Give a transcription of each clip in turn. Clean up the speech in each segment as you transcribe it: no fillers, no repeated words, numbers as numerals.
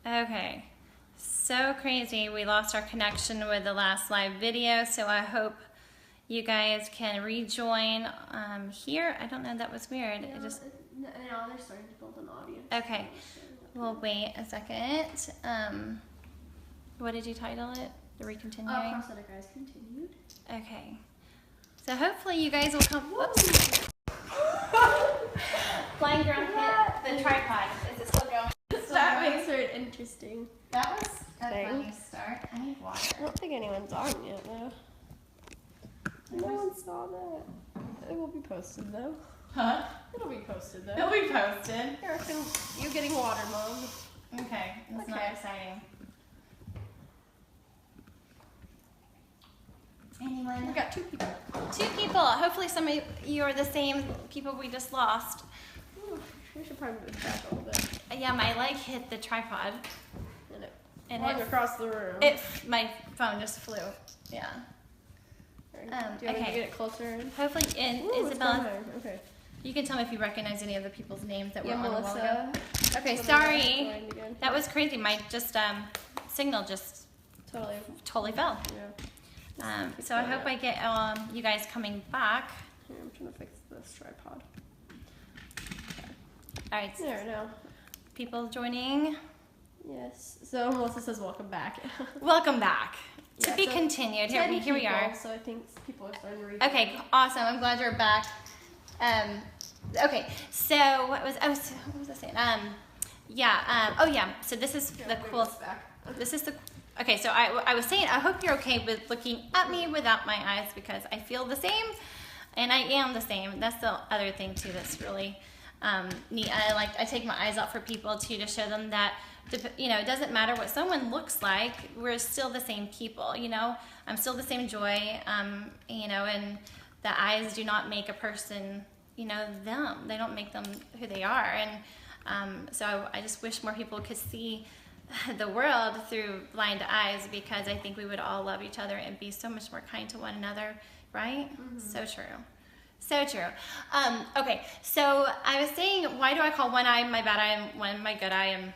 Okay, so crazy. We lost our connection with the last live video, so I hope you guys can rejoin here. I don't know, that was weird. Now they're starting to build an audience. Okay, we'll wait a second. What did you title it? The Recontinuing? Prosthetic eyes continued. Okay, so hopefully you guys will come. Whoops. Flying girl hit the tripod. Is it still going? That makes it interesting. That was a funny start. I need water. I don't think anyone's on yet, though. No one saw that. It will be posted, though. Huh? It'll be posted, though. It'll be posted. You're getting water, Mom. Okay, that's not exciting. Anyone? We got 2 people. 2 people. Hopefully some of you are the same people we just lost. Ooh, we should probably move back a little bit. Yeah, my leg hit the tripod. And it across the room. My phone just flew. Yeah. Do you want me to get it closer? Hopefully, Isabella, okay. you can tell me if you recognize any of the people's names that were on Melissa. a while ago. Okay, sorry. That was crazy. My signal just totally fell. Yeah. So I hope I get you guys coming back. Here, I'm trying to fix this tripod. Okay. All right. There, now. People joining. Yes. So Melissa says, "Welcome back." Welcome back. Yeah, To be continued. Here we are. So I think people are starting to read. Okay, awesome. I'm glad you're back. Okay, so what was I saying? Oh yeah. So this is the cool. This is the. Okay, so I was saying I hope you're okay with looking at me without my eyes because I feel the same, and I am the same. That's the other thing too. That's really neat. I take my eyes out for people too to show them that. It doesn't matter what someone looks like, we're still the same people, I'm still the same joy, and the eyes do not make a person, them. They don't make them who they are. And so I just wish more people could see the world through blind eyes because I think we would all love each other and be so much more kind to one another, right? Mm-hmm. So true. So true. Okay, so I was saying, why do I call one eye my bad eye and one my good eye? And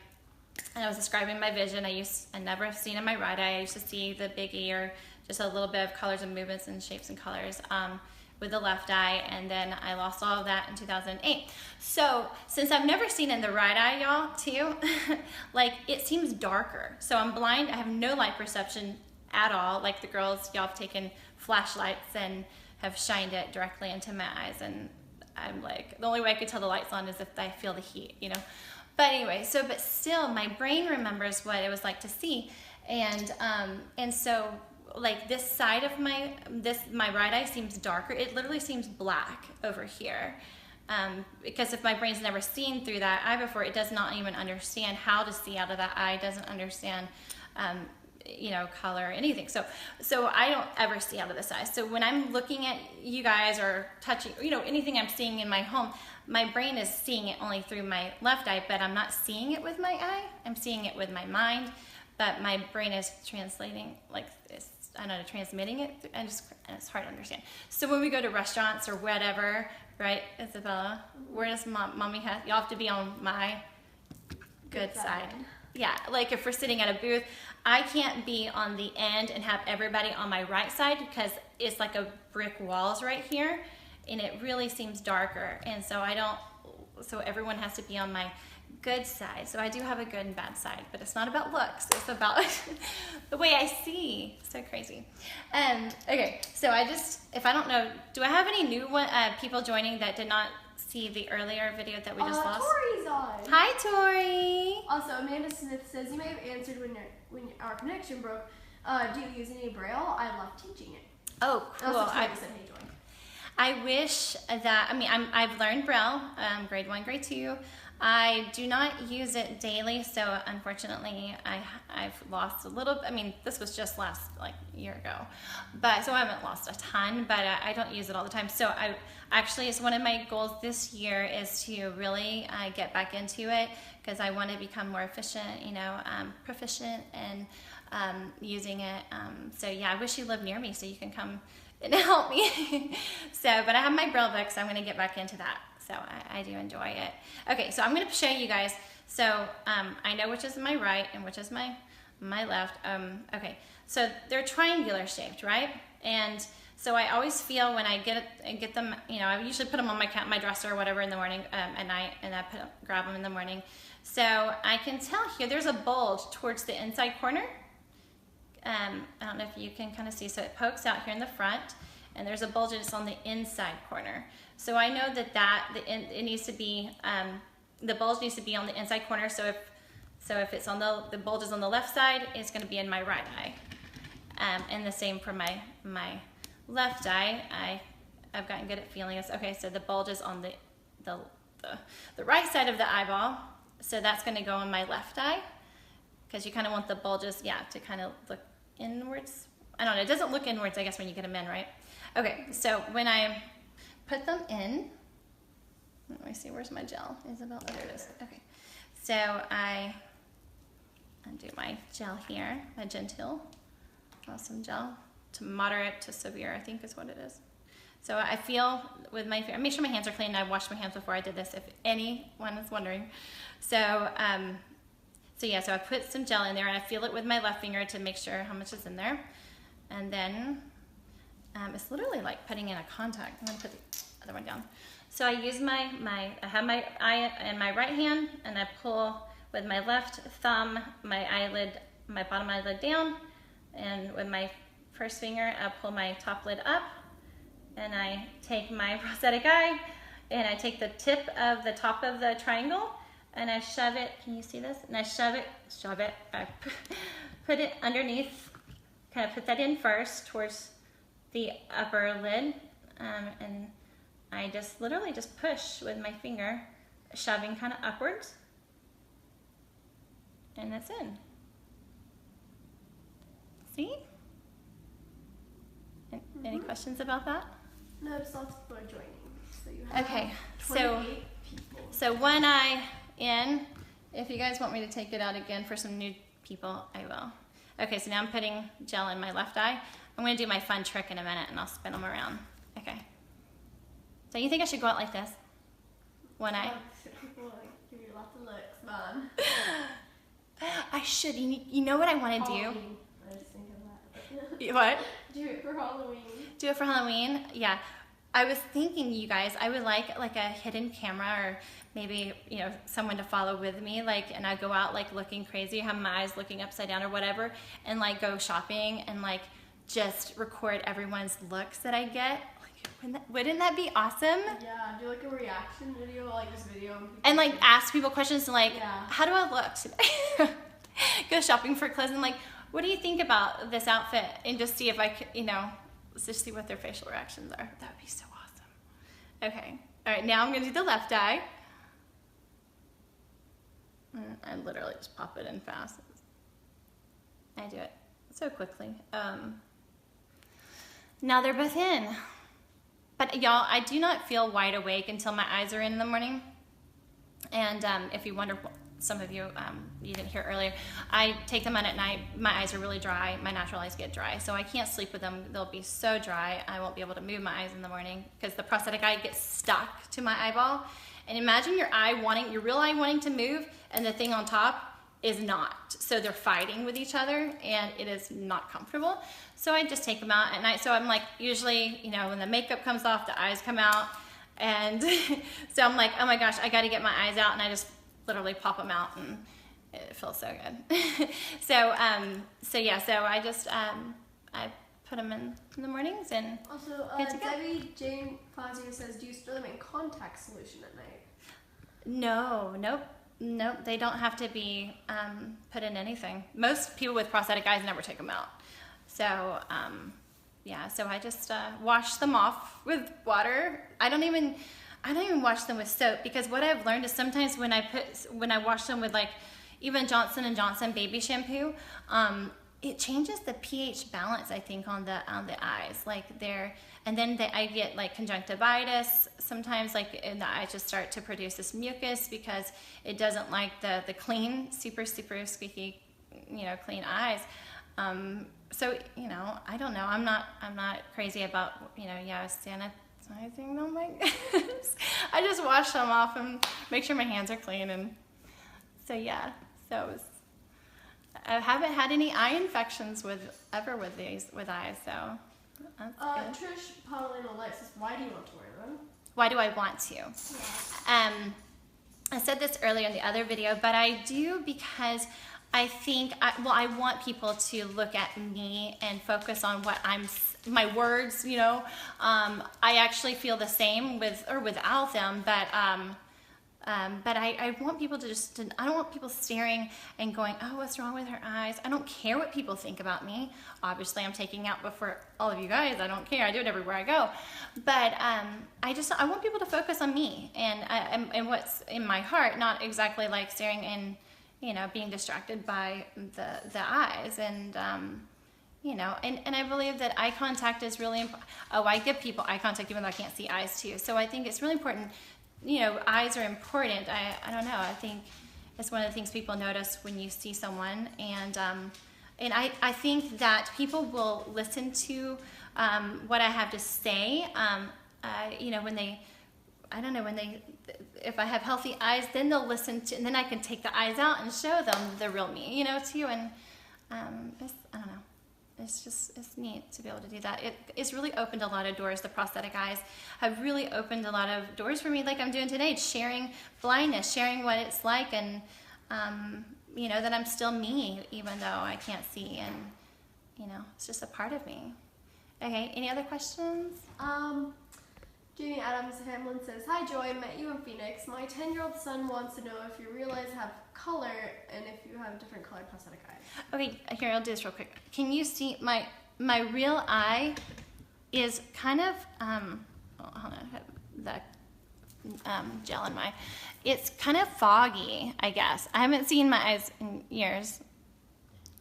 I was describing my vision. I never have seen in my right eye. I used to see the big E or just a little bit of colors and movements and shapes and colors with the left eye, and then I lost all of that in 2008. So since I've never seen in the right eye, y'all, too, it seems darker. So I'm blind. I have no light perception at all. Like the girls, y'all have taken flashlights and have shined it directly into my eyes, and I'm like, the only way I could tell the light's on is if I feel the heat, But anyway, but still, my brain remembers what it was like to see, and so this side of my right eye seems darker. It literally seems black over here, because if my brain's never seen through that eye before, it does not even understand how to see out of that eye. It doesn't understand, color or anything. So I don't ever see out of this eye. So when I'm looking at you guys or touching, anything I'm seeing in my home, my brain is seeing it only through my left eye, but I'm not seeing it with my eye. I'm seeing it with my mind, but my brain is translating transmitting it, and it's hard to understand. So when we go to restaurants or whatever, right, Isabella, where does mommy have? Y'all have to be on my good side. Yeah, if we're sitting at a booth, I can't be on the end and have everybody on my right side because it's like a brick walls right here. And it really seems darker, and so everyone has to be on my good side. So I do have a good and bad side, but it's not about looks, it's about the way I see. So crazy. Okay, so if I don't know, do I have any new people joining that did not see the earlier video that we just lost? Tori's on. Hi, Tori. Also, Amanda Smith says, you may have answered when our connection broke. Do you use any Braille? I love teaching it. Oh, cool. I wish that, I've learned Braille, grade 1, grade 2. I do not use it daily, so unfortunately I've lost a little, this was just last year ago, so I haven't lost a ton, but I don't use it all the time. So it's one of my goals this year is to really get back into it because I want to become more efficient, proficient and using it. So yeah, I wish you lived near me so you can come and help me. But I have my Braille book, so I'm going to get back into that. So I do enjoy it. Okay, so I'm going to show you guys So I know which is my right and which is my left. Okay, so they're triangular shaped, right? And so I always feel when I get them, you know, I usually put them on my dresser or whatever in the morning at night, and I grab them in the morning. So I can tell here there's a bulge towards the inside corner. I don't know if you can kind of see, so it pokes out here in the front, and there's a bulge and it's on the inside corner. So I know it needs to be, the bulge needs to be on the inside corner. So if it's on the bulge is on the left side, it's going to be in my right eye. And the same for my left eye. I've gotten good at feeling this. Okay, so the bulge is on the right side of the eyeball, so that's going to go in my left eye, because you kind of want the bulges, to kind of look inwards. I don't know, it doesn't look inwards, I guess, when you get them in, right? Okay, so when I put them in, let me see, where's my gel? Isabel, oh, there it is. Okay, so I undo my gel here, my Gentile Awesome Gel, to moderate to severe, I think is what it is. So I feel with my, I make sure my hands are clean. I washed my hands before I did this, if anyone is wondering. So, so I put some gel in there, and I feel it with my left finger to make sure how much is in there. And then it's literally like putting in a contact. I'm gonna put the other one down. So I use I have my eye in my right hand, and I pull with my left thumb my bottom eyelid down, and with my first finger I pull my top lid up, and I take my prosthetic eye, and I take the tip of the top of the triangle, and I shove it, can you see this? And I shove it, I put it underneath, kind of put that in first towards the upper lid, and I just literally just push with my finger, shoving kind of upwards, and it's in. See? Any questions about that? No, just lots of people are joining. So you have okay, 28 people. So one eye in. If you guys want me to take it out again for some new people, I will. Okay, so now I'm putting gel in my left eye. I'm going to do my fun trick in a minute, and I'll spin them around. Okay. So you think I should go out like this? One eye? Give you lots of looks, Mom. I should. You know what I want to do? Halloween. I just think of that. What? Do it for Halloween. Do it for Halloween? Yeah. I was thinking, you guys, I would like a hidden camera, or maybe, you know, someone to follow with me, and I go out looking crazy, have my eyes looking upside down or whatever, and go shopping and just record everyone's looks that I get. Wouldn't that be awesome? Yeah, do a reaction video, this video. And ask people questions yeah. How do I look today? Go shopping for clothes and what do you think about this outfit? And just see if I could, let's just see what their facial reactions are. That would be so awesome. Okay. All right, now I'm going to do the left eye. I literally just pop it in fast. I do it so quickly. Now they're both in. But y'all, I do not feel wide awake until my eyes are in the morning. And if you wonder, some of you, you didn't hear earlier, I take them on at night. My eyes are really dry. My natural eyes get dry. So I can't sleep with them. They'll be so dry. I won't be able to move my eyes in the morning because the prosthetic eye gets stuck to my eyeball. And imagine your real eye wanting to move, and the thing on top is not. So they're fighting with each other, and it is not comfortable. So I just take them out at night. So I'm usually, when the makeup comes off, the eyes come out. And so I'm oh my gosh, I got to get my eyes out. And I just literally pop them out, and it feels so good. So I just, I put them in the mornings, and also, Debbie Jane Fazio says, do you store them in contact solution at night? Nope, they don't have to be put in anything. Most people with prosthetic eyes never take them out. So, so I just wash them off with water. I don't even wash them with soap, because what I've learned is sometimes when I wash them with even Johnson & Johnson baby shampoo, it changes the pH balance, I think, on the eyes. And then I get conjunctivitis sometimes, and the eyes just start to produce this mucus because it doesn't like the clean, super squeaky, clean eyes. So I don't know. I'm not crazy about sanitizing them. I just wash them off and make sure my hands are clean, and yeah, so it was, I haven't had any eye infections with eyes, so that's good. Trish Paulina Alexis, why do you want to wear them? Why do I want to? Yeah. I said this earlier in the other video, but I do because I think, I want people to look at me and focus on what my words, you know. I actually feel the same with or without them, but I want people I don't want people staring and going, oh, what's wrong with her eyes? I don't care what people think about me. Obviously, I'm taking out before all of you guys. I don't care. I do it everywhere I go. But I want people to focus on me and what's in my heart, not exactly like staring and, you know, being distracted by the eyes. And, you know, and I believe that eye contact is really important. Oh, I give people eye contact even though I can't see eyes too. So I think it's really important. You know, eyes are important. I don't know. I think it's one of the things people notice when you see someone, and I think that people will listen to what I have to say. You know, if I have healthy eyes, then they'll listen to, and then I can take the eyes out and show them the real me. You know, too, and I don't know. It's neat to be able to do that. It's really opened a lot of doors. The prosthetic eyes have really opened a lot of doors for me, like I'm doing today, sharing blindness, sharing what it's like, and you know, that I'm still me, even though I can't see, and you know, it's just a part of me. Okay, any other questions? Jamie Adams Hamlin says, hi Joy, I met you in Phoenix. My 10-year-old son wants to know if you realize have color and if you have different colored prosthetic eyes. Okay, here, I'll do this real quick. Can you see my real eye is kind of, hold on, I have the gel in my, it's kind of foggy, I guess. I haven't seen my eyes in years.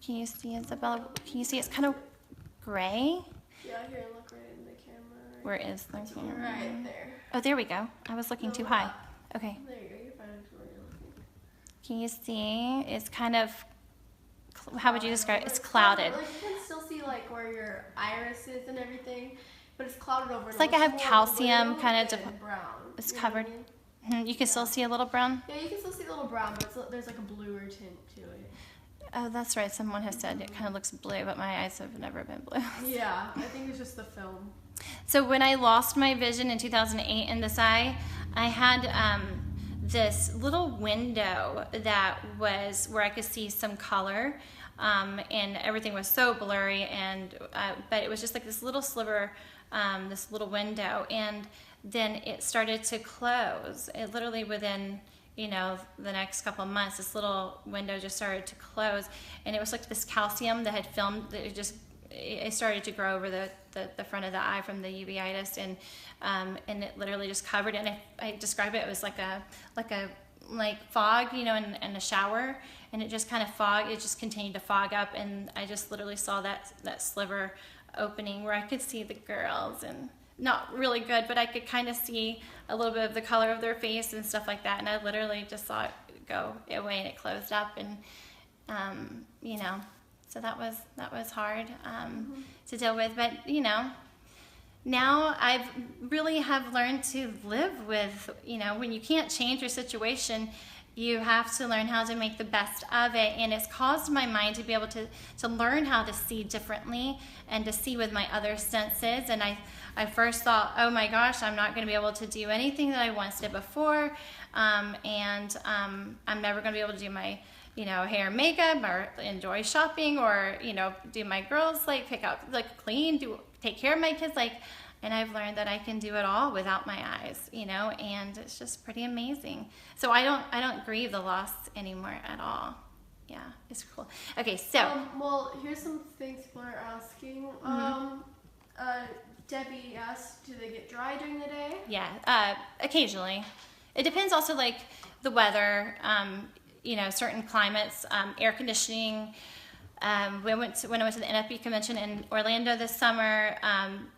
Can you see, Isabella? Can you see it's kind of gray? Yeah, here, look right in the camera. Where is the camera? Right there. Oh, there we go. I was looking too high. Okay. There you go. You're fine where you're looking. Can you see? It's kind of, how would you describe it? It's clouded. Like you can still see like where your iris is and everything, but it's clouded over. It's like I have calcium kind of brown. It's covered. You can still see a little brown? Yeah, you can still see a little brown, but there's like a bluer tint to it. Oh, that's right. Someone has said it kind of looks blue, but my eyes have never been blue. Yeah, I think it's just the film. So when I lost my vision in 2008 in this eye, I had this little window that was where I could see some color, and everything was so blurry, and but it was just like this little sliver, this little window, and then it started to close. It literally within, you know, the next couple of months, this little window just started to close, and it was like this calcium that had filmed, that it started to grow over the front of the eye from the uveitis, and it literally just covered it. And I describe it, it was like fog, you know, in a shower, and it just kind of it just continued to fog up, and I just literally saw that sliver opening where I could see the girls, and not really good, but I could kind of see a little bit of the color of their face and stuff like that, and I literally just saw it go away, and it closed up, and you know, so that was hard to deal with. But you know, now I've really have learned to live with, you know, when you can't change your situation, you have to learn how to make the best of it, and it's caused my mind to be able to learn how to see differently and to see with my other senses. And I first thought, oh my gosh, I'm not going to be able to do anything that I once did before, and I'm never going to be able to do my, you know, hair and makeup, or enjoy shopping, or, you know, do my girls, like pick up, like clean, take care of my kids, like, and I've learned that I can do it all without my eyes, you know, and it's just pretty amazing. So I don't grieve the loss anymore at all. Yeah, it's cool. Okay, so well, here's some things people are asking. Debbie asked, do they get dry during the day? Yeah, occasionally. It depends also, like the weather, you know, certain climates, air conditioning. When I went to the NFB convention in Orlando this summer,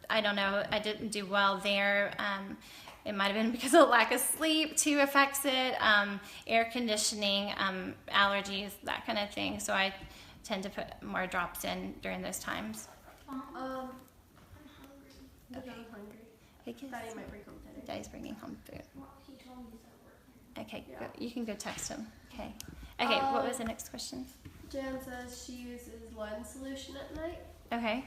I don't know, I didn't do well there. It might have been because of the lack of sleep too affects it, air conditioning, allergies, that kind of thing. So I tend to put more drops in during those times. I'm hungry. Okay. I'm hungry. Because Daddy might bring home dinner. Daddy's bringing home food. Well, he told me he's at work. Okay, Yeah. go, you can go text him. Okay. Okay, what was the next question? Jan says she uses lens solution at night. Okay.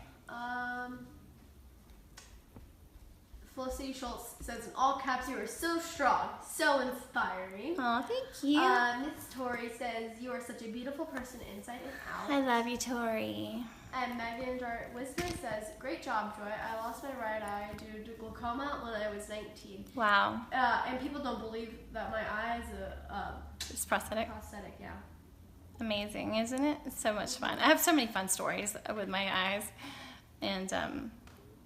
Felicity Schultz says in all caps, "You are so strong, so inspiring." Oh, thank you. Miss Tori says, "You are such a beautiful person inside and out." I love you, Tori. And Megan Dart Wisner says, "Great job, Joy. I lost my right eye due to glaucoma when I was 19. Wow. And people don't believe that my eye is It's prosthetic. prosthetic, yeah. Amazing, isn't it? It's so much fun. I have so many fun stories with my eyes. And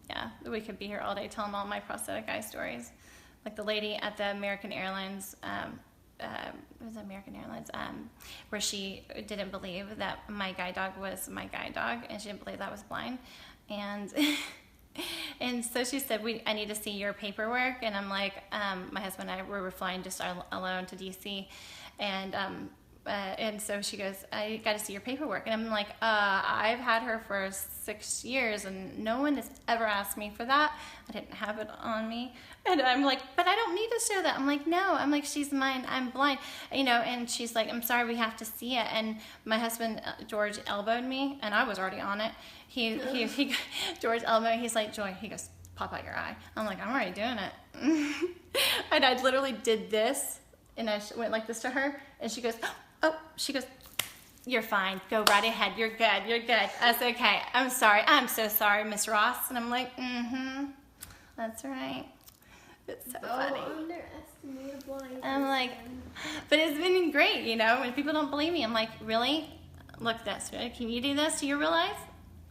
yeah, we could be here all day telling all my prosthetic eye stories. Like the lady at the American Airlines, it was American Airlines, where she didn't believe that my guide dog was my guide dog, and she didn't believe that I was blind. And and so she said, I need to see your paperwork. And I'm like, my husband and I were flying just alone to DC, and so she goes, "I got to see your paperwork." And I'm like, I've had her for 6 years and no one has ever asked me for that. I didn't have it on me. And I'm like, "But I don't need to show that." I'm like, "No." I'm like, "She's mine. I'm blind." You know, and she's like, "I'm sorry, we have to see it." And my husband, George, elbowed me, and I was already on it. George elbowed me. He's like, "Joy," he goes, "pop out your eye." I'm like, "I'm already doing it." And I literally did this, and I went like this to her, and she goes, "Oh," she goes, "You're fine. Go right ahead. You're good. You're good." I said, "Okay, I'm sorry. I'm so sorry, Miss Ross." And I'm like, that's right. It's so funny. Underestimate a blind I'm like, person. but it's been great, you know, when people don't believe me. I'm like, "Really? Look at this. Can you do this? Do you realize?"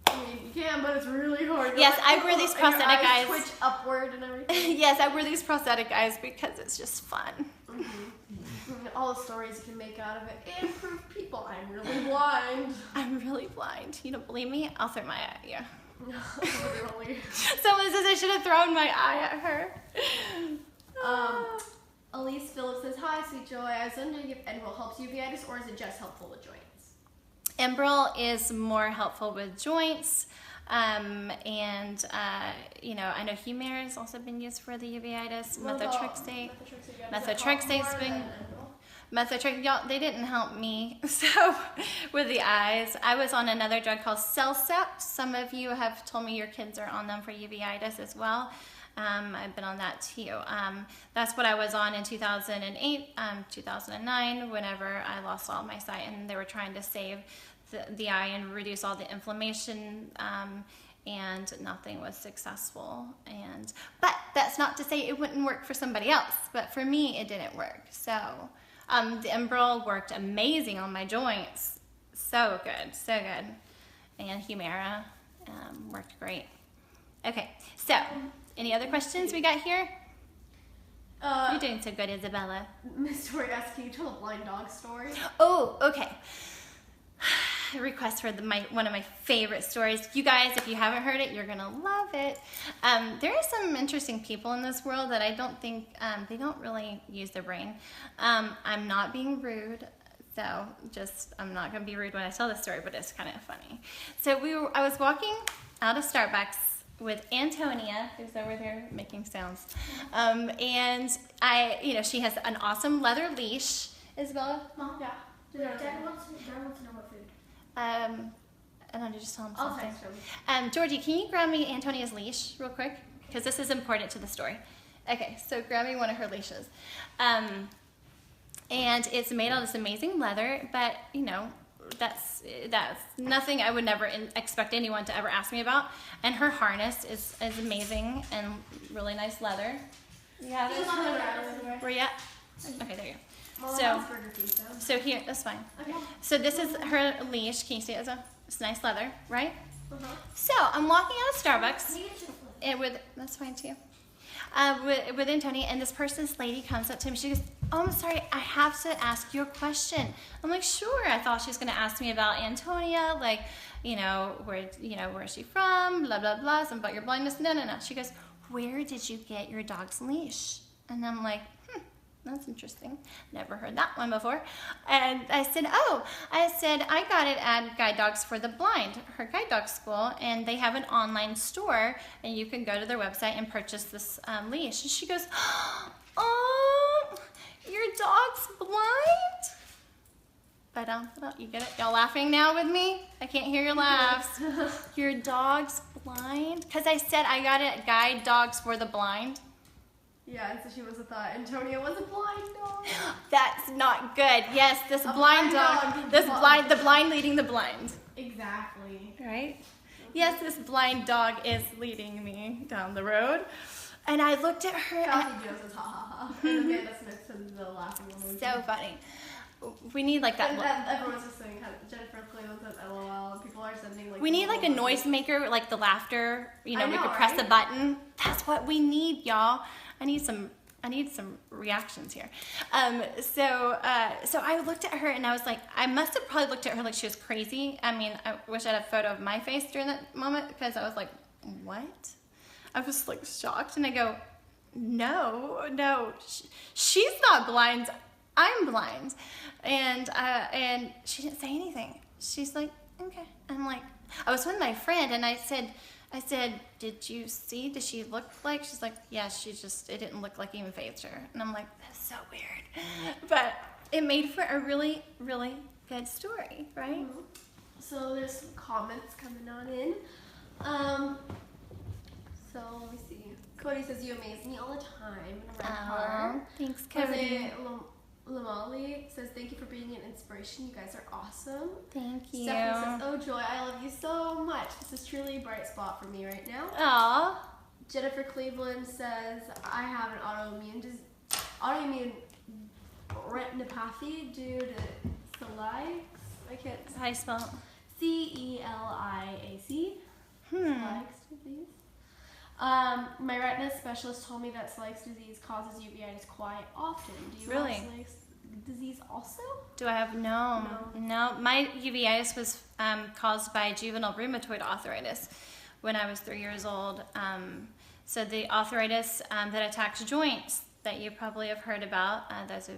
I mean, you can, but it's really hard. Yes, I wear these prosthetic and your eyes. twitch upward and everything. Yes, I wear these prosthetic eyes because it's just fun. All the stories you can make out of it and prove people I'm really blind. I'm really blind. You don't believe me? I'll throw my eye at you. Literally. Someone says I should have thrown my eye at her. Elise Phillips says, "Hi, sweet Joy. I was wondering if Enroll helps uveitis or is it just helpful with joints?" Embarrassment is more helpful with joints. You know, I know Humira has also been used for the uveitis. Methotrexate. Methotrexate's been... Methotrexate, y'all, they didn't help me. So, with the eyes, I was on another drug called Cellcept. Some of you have told me your kids are on them for uveitis as well. I've been on that too. That's what I was on in 2008, 2009, whenever I lost all my sight, and they were trying to save the eye and reduce all the inflammation, and nothing was successful. But that's not to say it wouldn't work for somebody else, but for me, it didn't work. So, the Embarrassment worked amazing on my joints. So good, so good. And Humira worked great. Okay, so any other questions we got here? You're doing so good, Isabella. Miss Tori asked, "Can you tell a blind dog story?" Oh, okay. A request for one of my favorite stories. You guys, if you haven't heard it, you're gonna love it. There are some interesting people in this world that I don't think, they don't really use their brain. I'm not being rude, so I'm not gonna be rude when I tell this story, but it's kind of funny. So I was walking out of Starbucks with Antonia, who's over there making sounds, and she has an awesome leather leash. Isabella? Mom, yeah. Dad wants to know what food. I don't know, just tell him I'll something. text him. Georgie, can you grab me Antonia's leash real quick? Because this is important to the story. Okay, so grab me one of her leashes. And it's made out of this amazing leather, but you know, that's nothing I would never expect anyone to ever ask me about. And her harness is amazing and really nice leather. You have it? Where you at? Okay, there you go. So here, that's fine. Okay. So this is her leash. Can you see it? It's nice leather, right? Uh-huh. So I'm walking out of Starbucks, and that's fine too. With Antonia, and this lady comes up to me. She goes, "Oh, I'm sorry, I have to ask you a question." I'm like, "Sure." I thought she was going to ask me about Antonia, like, where is she from? Blah blah blah. Something about your blindness. No. She goes, "Where did you get your dog's leash?" And I'm like, that's interesting. Never heard that one before. And I said, I got it at Guide Dogs for the Blind, her guide dog school, and they have an online store, and you can go to their website and purchase this leash. And she goes, "Oh, your dog's blind?" You get it? Y'all laughing now with me? I can't hear your laughs. Your dog's blind? Because I said I gotta guide dogs for the blind. Yeah, and so she must have thought Antonia was a blind dog. That's not good. Yes, this blind dog. The blind leading the blind. Exactly. Right? Yes, this blind dog is leading me down the road. And I looked at her. Kathy Joe says, ha ha ha. And Amanda Smith says the laughing emoji. So funny. We need like that. And everyone's just saying, Jennifer Cleveland says LOL. People are sending like. We need like a noise maker, like the laughter. You know, we could press the right? button. That's what we need, y'all. I need some reactions here. So I looked at her and I was like, I must have probably looked at her like she was crazy. I mean, I wish I had a photo of my face during that moment because I was like, what? I was like shocked and I go, no, she's not blind. I'm blind. And she didn't say anything. She's like, okay. I'm like, I was with my friend and I said, did you see, did she look like, she's like, yeah, it didn't look like even phased her. And I'm like, that's so weird. But it made for a really, really good story, right? Mm-hmm. So there's some comments coming on in. So let me see. Cody says, you amaze me all the time in a red car. Thanks, Cody. Lamali says, thank you for being an inspiration. You guys are awesome. Thank you. Stephanie says, oh Joy, I love you so much. This is truly a bright spot for me right now. Aw. Jennifer Cleveland says, I have an autoimmune retinopathy due to celiac. I can't. How do you spell it? C-E-L-I-A-C. Celiac disease. My retina specialist told me that celiac disease causes uveitis quite often. Do you Really? have celiac disease also? Do I have no? My uveitis was caused by juvenile rheumatoid arthritis when I was 3 years old. So the arthritis that attacks joints that you probably have heard about. Those of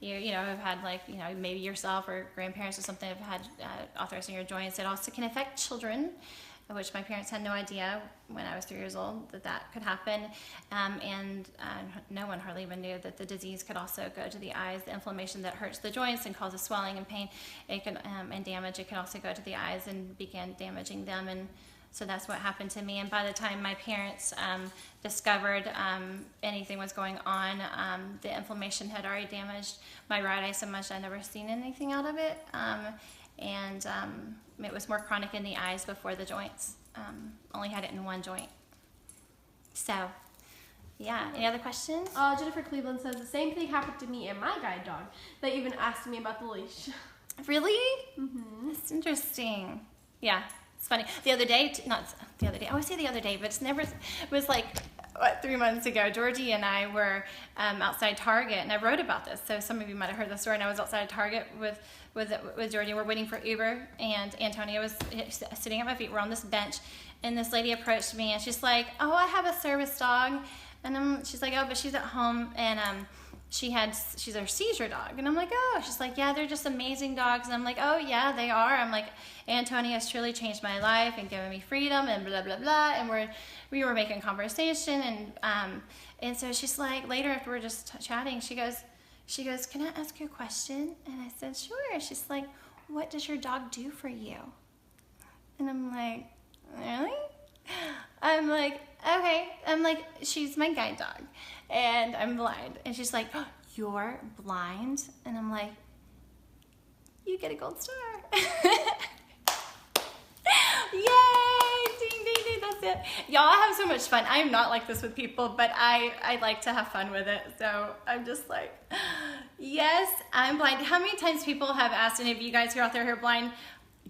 you know have had maybe yourself or grandparents or something have had arthritis in your joints. It also can affect children, which my parents had no idea when I was 3 years old that could happen. And no one hardly even knew that the disease could also go to the eyes. The inflammation that hurts the joints and causes swelling and pain and damage, it can also go to the eyes and begin damaging them. And so that's what happened to me. And by the time my parents discovered anything was going on, the inflammation had already damaged my right eye so much I'd never seen anything out of it. And it was more chronic in the eyes before the joints. Only had it in one joint. So, yeah. Any other questions? Jennifer Cleveland says, the same thing happened to me and my guide dog. They even asked me about the leash. Really? Mm-hmm. That's interesting. Yeah, it's funny. The other day, I always say the other day, but it was like, 3 months ago, Georgie and I were outside Target, and I wrote about this, so some of you might have heard the story, and I was outside Target with Georgie. We're waiting for Uber, and Antonia was sitting at my feet. We're on this bench, and this lady approached me, and she's like, oh, I have a service dog, and she's like, oh, but she's at home, and she's our seizure dog. And I'm like, oh, she's like, yeah, they're just amazing dogs. And I'm like, oh yeah, they are. I'm like, Antonia has truly changed my life and given me freedom and blah, blah, blah. And we were making conversation. And so she's like, later after we're just chatting, she goes, can I ask you a question? And I said, sure. She's like, what does your dog do for you? And I'm like, really? I'm like, okay. I'm like, she's my guide dog and I'm blind. And she's like, oh, you're blind? And I'm like, you get a gold star. Yay! Ding, ding, ding, that's it. Y'all, I have so much fun. I'm not like this with people, but I like to have fun with it. So I'm just like, yes, I'm blind. How many times people have asked, any of you guys who are out there who are blind,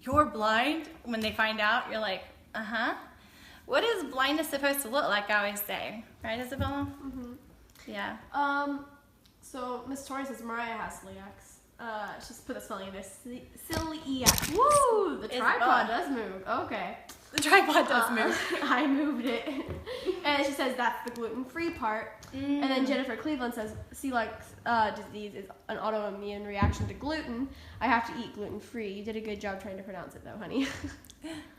you're blind? When they find out, you're like, uh-huh. What is blindness supposed to look like, I always say. Right, Isabella? Mm-hmm. Yeah. So Miss Tori says Mariah has celiac. Just put the spelling in this. Celiac. Woo! The tripod does move. Okay. The tripod does move. I moved it. And she says that's the gluten-free part. And then Jennifer Cleveland says celiac disease is an autoimmune reaction to gluten. I have to eat gluten-free. You did a good job trying to pronounce it though, honey.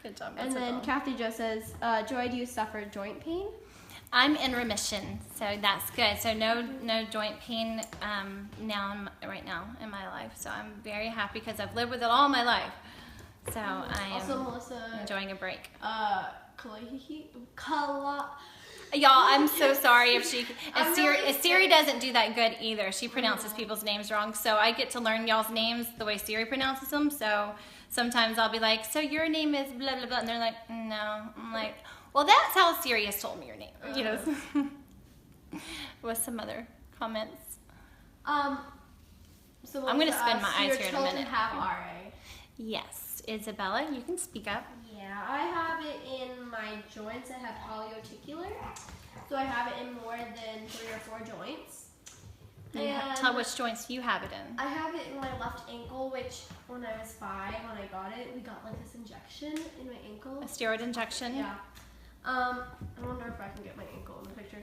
Good job. And then Kathy Jo says, Joy, do you suffer joint pain? I'm in remission, so that's good. So no joint pain right now in my life. So I'm very happy because I've lived with it all my life. So I am also, Melissa, enjoying a break. Y'all, I'm so sorry if Siri doesn't do that good either. She pronounces people's names wrong, so I get to learn y'all's names the way Siri pronounces them. So sometimes I'll be like, so your name is blah blah blah, and they're like, no. I'm like, well, that's how Siri has told me your name. You know. What's some other comments? So I'm gonna spin my eyes your here in a children minute. have RA. Yes, Isabella, you can speak up. Yeah, I have it in my joints. I have polyarticular, so I have it in more than 3 or 4 joints. Tell which joints you have it in. I have it in my left ankle, which when I was 5, when I got it, we got like this injection in my ankle. A steroid injection? Yeah. I wonder if I can get my ankle in the picture.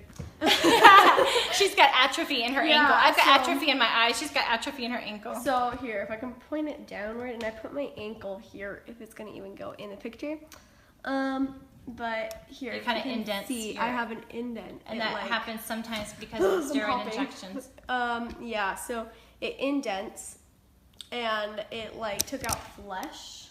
She's got atrophy in her ankle. I've got atrophy in my eye. She's got atrophy in her ankle. So here, if I can point it downward, and I put my ankle here, if it's gonna even go in the picture. But here, it kind of indents. See, I have an indent, and that happens sometimes because of steroid injections. Yeah. So it indents, and it like took out flesh.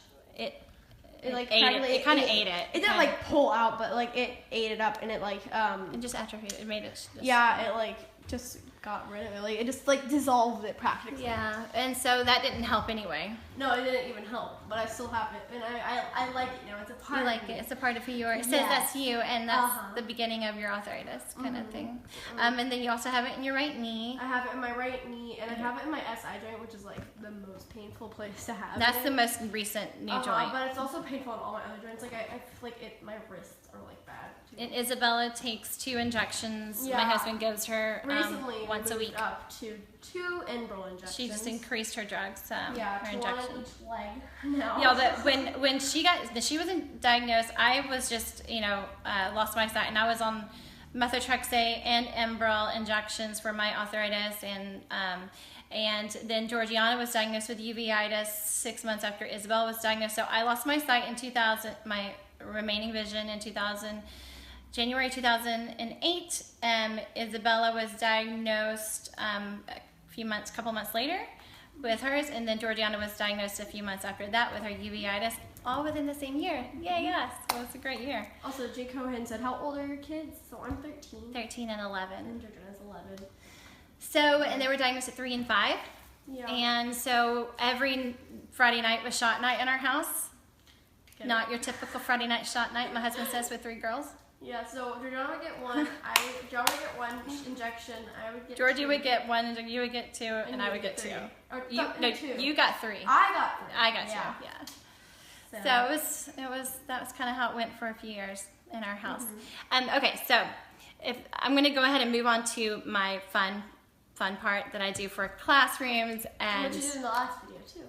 It like ate it. It kind of ate it. It didn't like pull out, but like it ate it up, and it like It just atrophied. It made it. Just, it like just got rid of it. Like it just like dissolved it practically. Yeah, and so that didn't help anyway. No, it didn't even help. But I still have it, and I like it now. It's a part. You like it. It's a part of who you are. It says that's you, and that's the beginning of your arthritis kind of thing. And then you also have it in your right knee. I have it in my right knee, and I have it in my SI joint, which is like the most painful place to have. That's the most recent new joint. But it's also painful in all my other joints. Like I feel like my wrists are like bad too. And Isabella takes 2 injuctions. Yeah. My husband gives her recently once a week. Up to 2 Braille injections. She just increased her drugs. Her 1 on injections. each leg now. Yeah, but when she wasn't diagnosed, I was just lost my sight, and I was on methotrexate and Enbrel injections for my arthritis, and then Georgiana was diagnosed with uveitis 6 months after Isabel was diagnosed. So I lost my sight in 2000, my remaining vision in January 2008. Isabella was diagnosed couple months later with hers, and then Georgiana was diagnosed a few months after that with her uveitis, all within the same year. Yay, yes. It was a great year. Also, Jay Cohen said, how old are your kids? So I'm 13. 13 and 11. And Georgiana's 11. So, and they were diagnosed at 3 and 5. Yeah. And so every Friday night was shot night in our house. Not your typical Friday night shot night, my husband says, with 3 girls. Yeah, so Georgiana would get 1. Georgiana would get 1 injection. I would get Georgie 2. would get 1, you would get 2, and I would get 2. Or You got 3. I got 3. I got 2. Yeah. So that was kind of how it went for a few years in our house. Okay, so if I'm going to go ahead and move on to my fun part that I do for classrooms, and what you did in the last video too.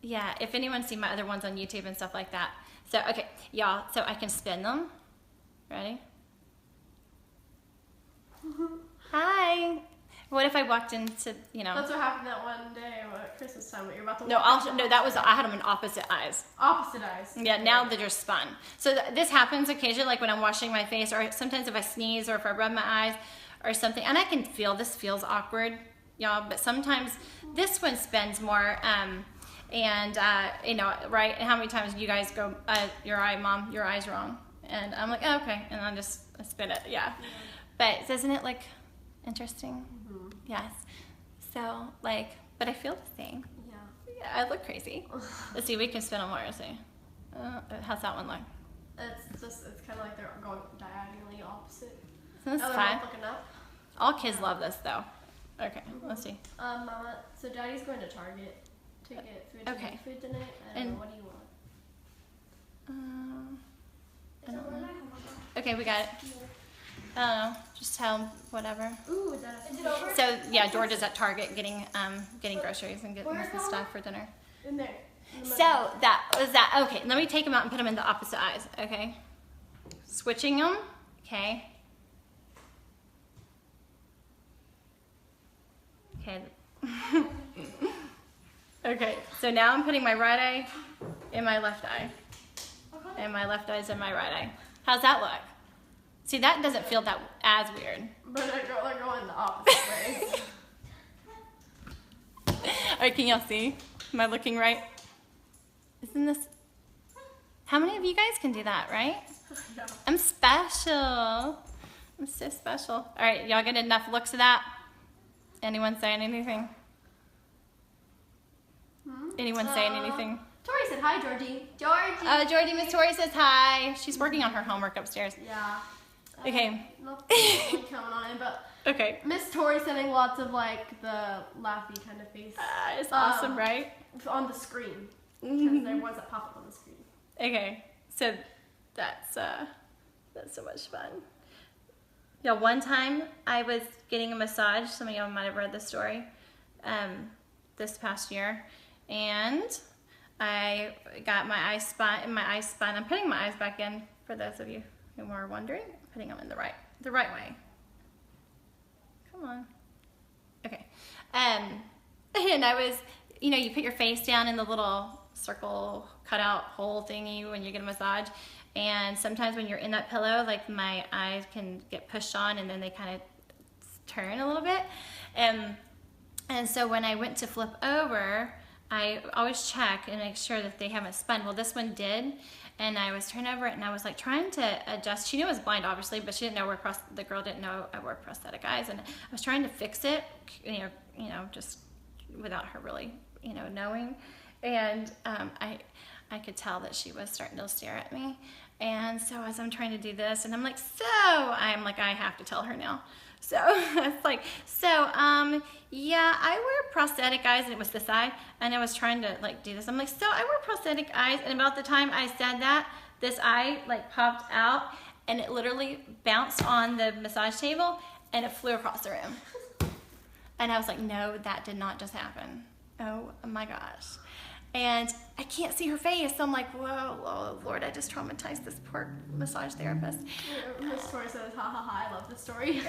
Yeah, if anyone's seen my other ones on YouTube and stuff like that. So okay, y'all, so I can spin them. Ready? Hi. What if I walked into, That's what happened that one day at Christmas time. You're about to. I had them in opposite eyes. Opposite eyes. Yeah, now they're just spun. So this happens occasionally, like when I'm washing my face, or sometimes if I sneeze, or if I rub my eyes, or something. And I can feel this feels awkward, y'all. But sometimes this one spins more. Right? And how many times you guys go, your eye, mom, your eye's wrong, and I'm like, oh, okay, and I spin it. Yeah. But isn't it like interesting? Mm-hmm. Yes. So but I feel the same. Yeah, I look crazy. Let's see, we can spin them more. Let's see. How's that one look? It's kind of like they're going diagonally opposite. That's they're fine. both looking up. All kids love this though. Okay, let's see. Mama, so Daddy's going to Target to get food tonight. Food tonight. I don't know. What do you want? Okay, we got it. I don't know. Just tell them whatever. Ooh, is it over? So yeah, George is at Target getting groceries and getting the stuff for dinner. In there. So that was that. Okay, let me take them out and put them in the opposite eyes. Okay, switching them. Okay. Okay. Okay. So now I'm putting my right eye in my left eye, and my left eye's in my right eye. How's that look? See, that doesn't feel that as weird. But they're going the opposite way. All right, can y'all see? Am I looking right? Isn't this... How many of you guys can do that, right? Yeah. I'm special. I'm so special. All right, y'all get enough looks of that? Anyone saying anything? Anyone saying anything? Tori said hi, Georgie. Georgie. Oh, Georgie, Miss Tori says hi. She's working on her homework upstairs. Yeah. Okay. Nothing coming on it, but Okay. Miss Tori sending lots of like the laughy kind of face. It's awesome, right? On the screen. Because there was a pop-up on the screen. Okay, so that's so much fun. Yeah, one time I was getting a massage. Some of y'all might have read the story this past year, and I got my eye spot. I'm putting my eyes back in for those of you who are wondering. I'm putting them in the right way. Come on. Okay. And I was, you put your face down in the little circle cutout hole thingy when you get a massage, and sometimes when you're in that pillow, like my eyes can get pushed on and then they kind of turn a little bit, and so when I went to flip over, I always check and make sure that they haven't spun. Well, this one did, and I was turned over and I was like trying to adjust. She knew I was blind, obviously, but she didn't know the girl didn't know I wore prosthetic eyes, and I was trying to fix it, just without her really, knowing. And I could tell that she was starting to stare at me. And so as I'm trying to do this, and I have to tell her now. So it's like, yeah, I wear prosthetic eyes, and it was this eye, and I was trying to do this. I'm like, so I wear prosthetic eyes, and about the time I said that, this eye popped out, and it literally bounced on the massage table, and it flew across the room. And I was like, no, that did not just happen. Oh my gosh. And I can't see her face, so I'm like, whoa, Lord, I just traumatized this poor massage therapist. Miss Tori says, ha ha ha, I love this story.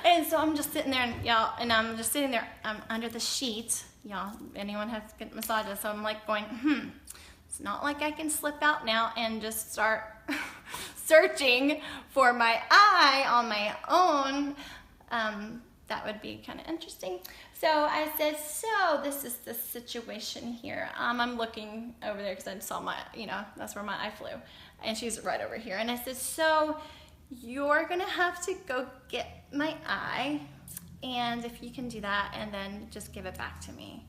And so I'm just sitting there, and I'm just sitting there under the sheet. Y'all, anyone has good massages, so I'm like going, it's not like I can slip out now and just start searching for my eye on my own. That would be kind of interesting. So I said, so this is the situation here. I'm looking over there because I saw that's where my eye flew. And she's right over here. And I said, so you're gonna have to go get my eye, and if you can do that, and then just give it back to me.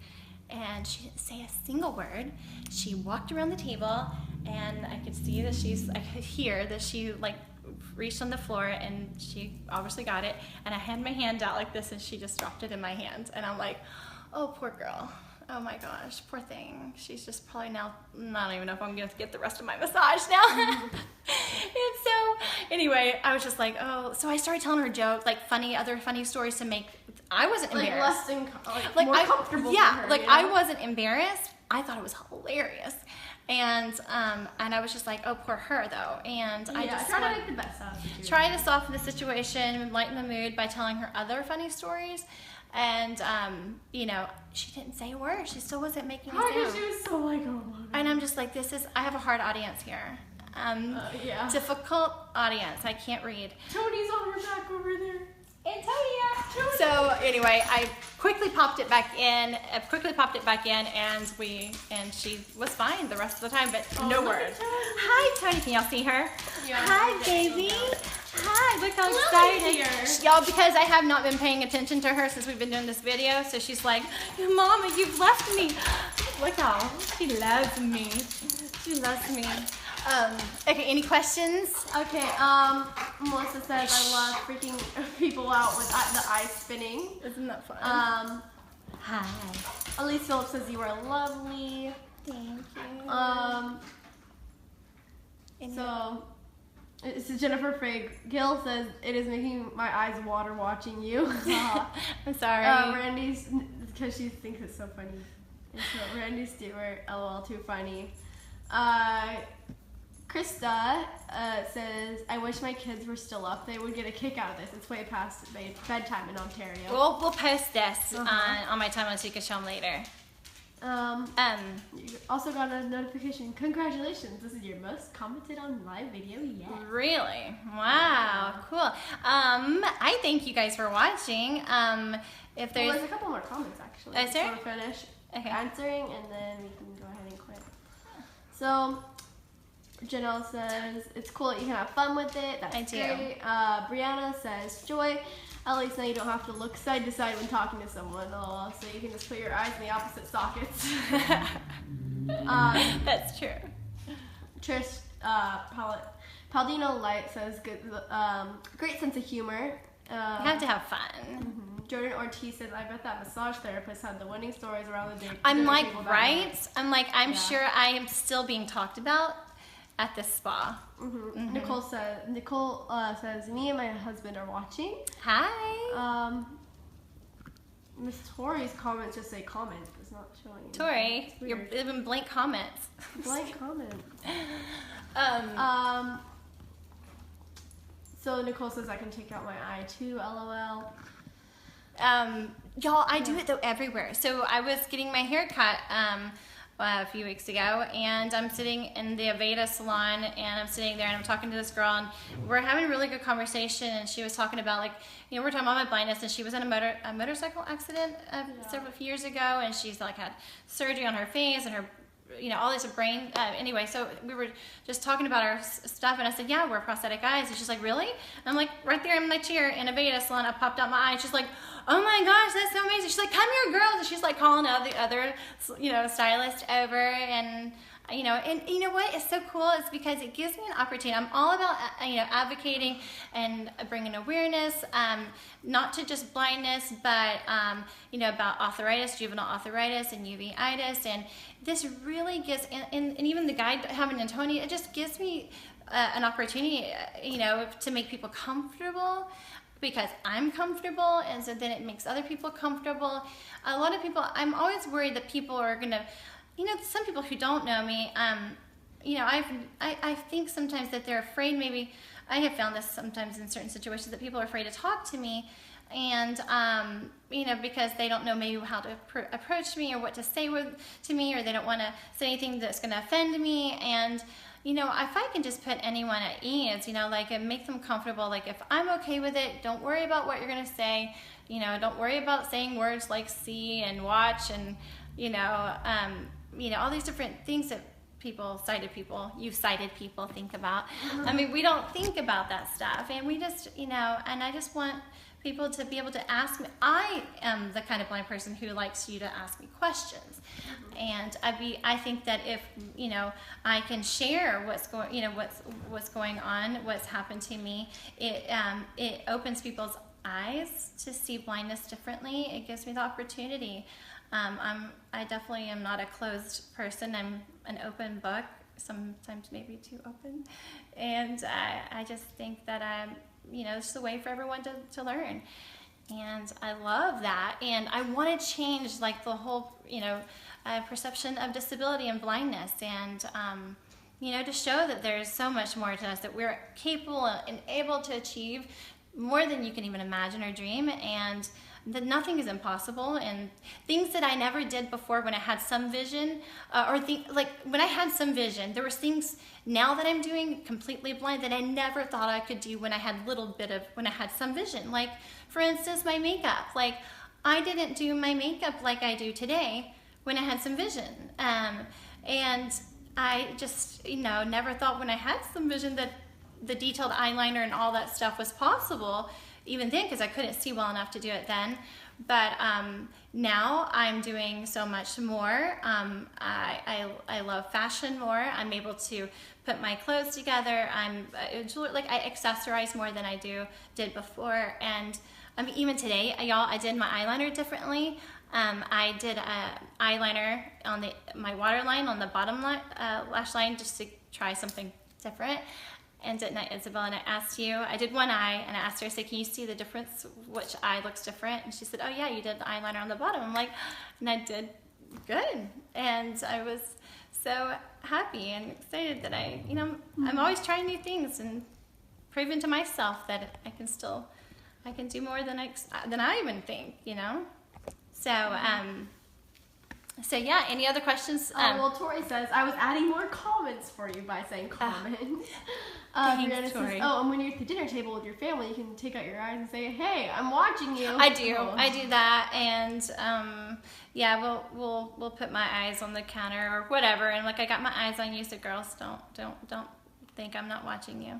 And she didn't say a single word. She walked around the table, and I could hear that she reached on the floor, and she obviously got it, and I had my hand out like this, and she just dropped it in my hand, and I'm like, oh, poor girl. Oh my gosh, poor thing. She's just probably now, I don't even know if I'm gonna get the rest of my massage now. And so anyway, I was just like, oh, so I started telling her jokes, other funny stories to make, I wasn't embarrassed. More comfortable yeah, for her, I wasn't embarrassed. I thought it was hilarious. And I was just like, oh, poor her though. And I just try to make the best out of it. Try to soften the situation, lighten the mood by telling her other funny stories. And she didn't say a word. She still wasn't making a sound. She was so oh my God. And I'm just like, I have a hard audience here. Difficult audience. I can't read. Tony's on her back over there. Antonia. So anyway, I quickly popped it back in, and she was fine the rest of the time, but no word. Hi, Tony. Can y'all see her? Yeah, hi, baby. Hi. Look how excited. Y'all, because I have not been paying attention to her since we've been doing this video, so she's like, Mama, you've left me. Look how she loves me. She loves me. Okay, any questions? Okay, Melissa says, I love freaking people out with the eye spinning. Isn't that fun? Hi. Elise Phillips says, you are lovely. Thank you. So Jennifer Frey Gill says, it is making my eyes water watching you. I'm sorry. Randy's, because she thinks it's so funny. And so Randy Stewart, LOL, too funny. Krista says, I wish my kids were still up. They would get a kick out of this. It's way past bedtime in Ontario. We'll post this on my timeline so you can show them later. You also got a notification. Congratulations! This is your most commented on live video yet. Really? Wow, cool. I thank you guys for watching. If there's a couple more comments actually. Is there? Before we finish answering, and then we can go ahead and quit. So, Janelle says it's cool that you can have fun with it. That's great. Brianna says joy. At least now you don't have to look side to side when talking to someone. Oh, so you can just put your eyes in the opposite sockets. That's true. Trish Paldino Light says good, great sense of humor. You have to have fun. Jordan Ortiz says, I bet that massage therapist had the winning stories around the day. I'm like, right? I'm sure I am still being talked about at the spa. Nicole says, me and my husband are watching. Hi. Miss Tori's comments just say comment. It's not showing. Tori, you're living blank comments. Blank comments. So Nicole says I can take out my eye too, LOL. Y'all, I do it though everywhere. So I was getting my hair cut a few weeks ago, and I'm sitting in the Aveda salon, and I'm sitting there and I'm talking to this girl, and we're having a really good conversation, and she was talking about, like, you know, we're talking about my blindness, and she was in a motorcycle accident several years ago, and she's like had surgery on her face and her, you know, all this brain, anyway, so we were just talking about our stuff, and I said, yeah, we're prosthetic eyes, and she's like, really? And I'm like, right there in my chair in a Aveda salon, I popped out my eye, and she's like, oh my gosh, that's so amazing. She's like, come here, girls, and she's like calling all the other, you know, stylists over, and you know what is so cool is because it gives me an opportunity. I'm all about, you know, advocating and bringing awareness, not to just blindness, but, you know, about arthritis, juvenile arthritis and uveitis. And this really gives, and even the guide having Antonia, it just gives me an opportunity, you know, to make people comfortable, because I'm comfortable, and so then it makes other people comfortable. A lot of people, I'm always worried that people are gonna, you know, some people who don't know me, you know, I think sometimes that they're afraid, maybe, I have found this sometimes in certain situations, that people are afraid to talk to me, and, you know, because they don't know maybe how to approach me or what to say to me, or they don't want to say anything that's going to offend me. And, you know, if I can just put anyone at ease, you know, like, and make them comfortable, like, if I'm okay with it, don't worry about what you're going to say, you know, don't worry about saying words like see and watch and, you know, all these different things that you've sighted people think about. I mean, we don't think about that stuff, and we just, you know, and I just want people to be able to ask me. I am the kind of blind person who likes you to ask me questions, and I think that if, you know, I can share what's going on, what's happened to me, it opens people's eyes to see blindness differently. It gives me the opportunity. I definitely am not a closed person. I'm an open book, sometimes maybe too open, and I just think that you know, it's the way for everyone to learn, and I love that, and I want to change, like, the whole, you know, perception of disability and blindness, and you know, to show that there's so much more to us, that we're capable and able to achieve more than you can even imagine or dream, and that nothing is impossible, and things that I never did before when I had some vision, like when I had some vision, there was things now that I'm doing completely blind that I never thought I could do when I had when I had some vision. Like, for instance, my makeup. Like, I didn't do my makeup like I do today when I had some vision, and I just, you know, never thought when I had some vision that the detailed eyeliner and all that stuff was possible, even then, because I couldn't see well enough to do it then. But now I'm doing so much more. I love fashion more. I'm able to put my clothes together. I accessorize more than I did before. And I mean, even today, y'all, I did my eyeliner differently. I did eyeliner on my waterline on the bottom lash line, just to try something different. And didn't I, Isabel, and I asked you, I did one eye, and I asked her, I said, can you see the difference? Which eye looks different? And she said, oh yeah, you did the eyeliner on the bottom. I'm like, and I did good. And I was so happy and excited that I'm always trying new things and proving to myself that I can do more than I even think, you know? So, So yeah, any other questions? Well, Tori says, I was adding more comments for you by saying comments. Thanks, Brianna Tori. says, and when you're at the dinner table with your family, you can take out your eyes and say, hey, I'm watching you. I do. Oh. I do that, and yeah, we'll put my eyes on the counter or whatever, and like I got my eyes on you, so girls, don't think I'm not watching you.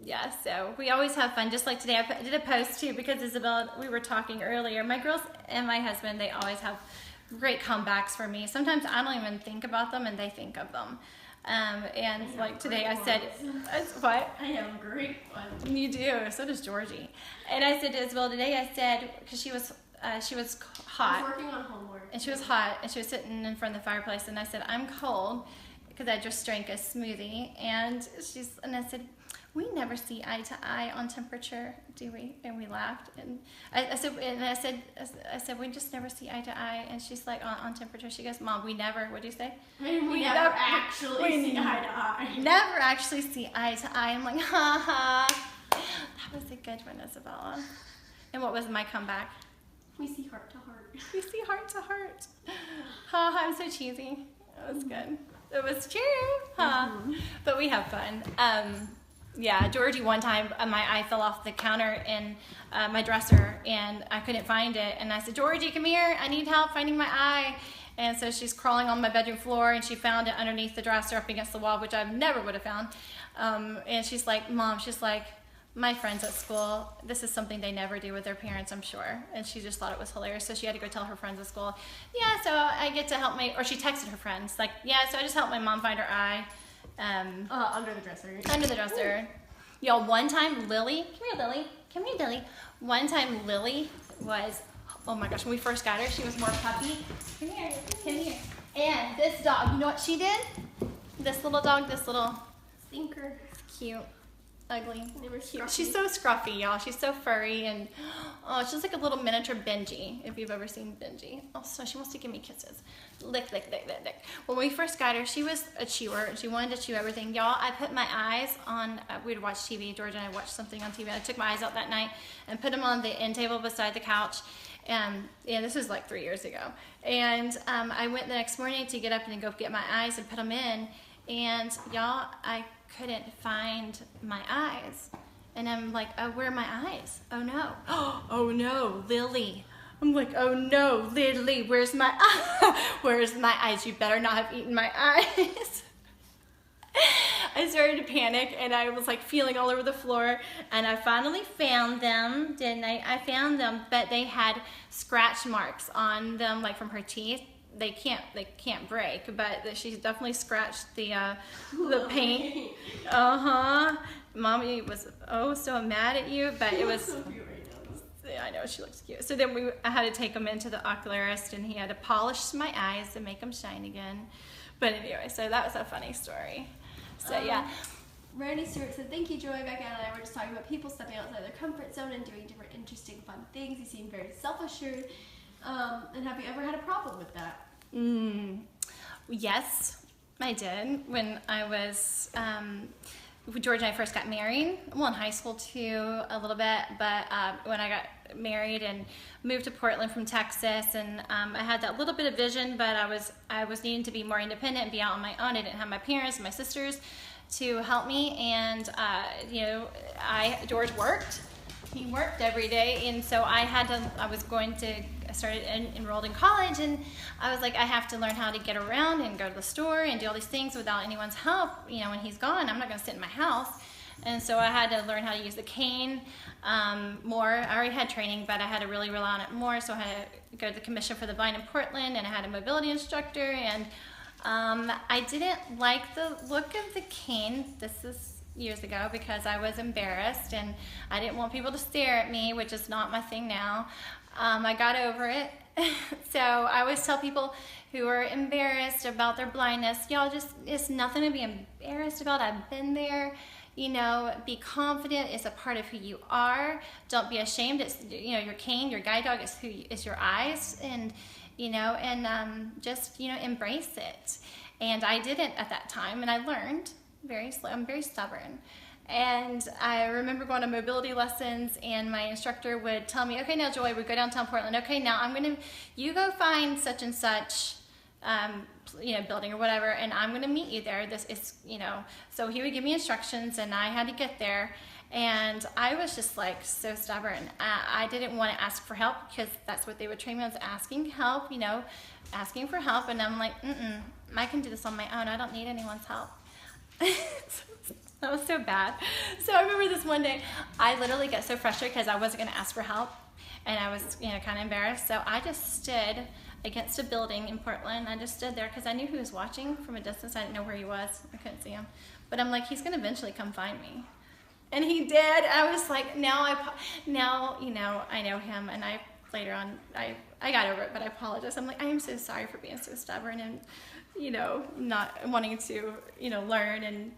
Yeah, so we always have fun. Just like today, I did a post too because Isabel, we were talking earlier. My girls and my husband, they always have great comebacks for me. Sometimes I don't even think about them, and they think of them. And like today, I said, what? I have great fun. You do. So does Georgie. And I said to Isabel today, I said, because she was hot. I was working on homework. And she was hot, and she was sitting in front of the fireplace, and I said, I'm cold, because I just drank a smoothie, and I said, we never see eye to eye on temperature, do we? And we laughed, and I said, we just never see eye to eye, and she's like, on temperature, she goes, Mom, we never, what do you say? We never actually see eye to eye. Never actually see eye to eye. I'm like, ha ha. That was a good one, Isabella. And what was my comeback? We see heart to heart. We see heart to heart. Ha ha, I'm so cheesy. It was good. It was true. Huh? But we have fun. Yeah, Georgie, one time my eye fell off the counter in my dresser, and I couldn't find it. And I said, Georgie, come here. I need help finding my eye. And so she's crawling on my bedroom floor, and she found it underneath the dresser up against the wall, which I never would have found. And she's like, Mom, she's like, my friends at school, this is something they never do with their parents, I'm sure. And she just thought it was hilarious. So she had to go tell her friends at school, yeah, so I get to help or she texted her friends, like, yeah, so I just helped my mom find her eye. Under the dresser. Under the dresser. Y'all, one time Lily, come here, Lily. One time Lily was, oh my gosh, when we first got her, she was more puppy. Come here. And this dog, you know what she did? This little dog, this little Stinker. cute. Ugly. Cute. She's so scruffy, y'all. She's so furry, and oh, she's like a little miniature Benji, if you've ever seen Benji. Oh, so she wants to give me kisses. Lick, lick, lick, lick, lick. When we first got her, she was a chewer, and she wanted to chew everything. Y'all, I put my eyes on, we'd watch TV, George and I watched something on TV. I took my eyes out that night and put them on the end table beside the couch. And this was like 3 years ago. And I went the next morning to get up and go get my eyes and put them in. And y'all, I couldn't find my eyes. And I'm like, oh, where are my eyes? Oh no. Oh no, Lily. I'm like, oh no, Lily, where's my where's my eyes? You better not have eaten my eyes. I started to panic, and I was like feeling all over the floor, and I finally found them, didn't I? I found them, but they had scratch marks on them, like from her teeth. They can't break, but she definitely scratched the paint. Mommy was so mad at you, but it was. Yeah, I know, she looks cute. So then I had to take them into the ocularist, and he had to polish my eyes and make them shine again. But anyway, so that was a funny story. So yeah. Randy Stewart said, thank you, Joy. Becca and I were just talking about people stepping outside their comfort zone and doing different interesting, fun things. You seem very self-assured. And have you ever had a problem with that? Yes, I did. When I was, George and I first got married, well, in high school too, a little bit, but when I got married and moved to Portland from Texas, and I had that little bit of vision, but I was needing to be more independent and be out on my own. I didn't have my parents and my sisters to help me, and George worked. He worked every day, and so I was going to, I started enrolled in college, and I was like, I have to learn how to get around and go to the store and do all these things without anyone's help. When he's gone, I'm not going to sit in my house. And so I had to learn how to use the cane more. I already had training, but I had to really rely on it more. So I had to go to the Commission for the Blind in Portland, and I had a mobility instructor, and I didn't like the look of the cane. This is years ago, because I was embarrassed and I didn't want people to stare at me, which is not my thing now. I got over it. So I always tell people who are embarrassed about their blindness, y'all, it's nothing to be embarrassed about. I've been there. Be confident. It's a part of who you are. Don't be ashamed. It's, your cane, your guide dog is your eyes, and, just, embrace it. And I didn't at that time, and I learned very slow. I'm very stubborn. And I remember going to mobility lessons, and my instructor would tell me, okay, now Joy, we go downtown Portland. Okay, now you go find such and such, building or whatever, and I'm gonna meet you there. This is, so he would give me instructions, and I had to get there. And I was just like so stubborn. I didn't want to ask for help because that's what they would train me on, was asking help, asking for help. And I'm like, I can do this on my own. I don't need anyone's help. That was so bad. So I remember this one day, I literally got so frustrated because I wasn't going to ask for help, and I was, kind of embarrassed. So I just stood against a building in Portland. I just stood there because I knew he was watching from a distance. I didn't know where he was. I couldn't see him, but I'm like, he's going to eventually come find me. And he did. I was like, now I know him, and later on I got over it, but I apologize. I'm like, I am so sorry for being so stubborn and not wanting to learn. And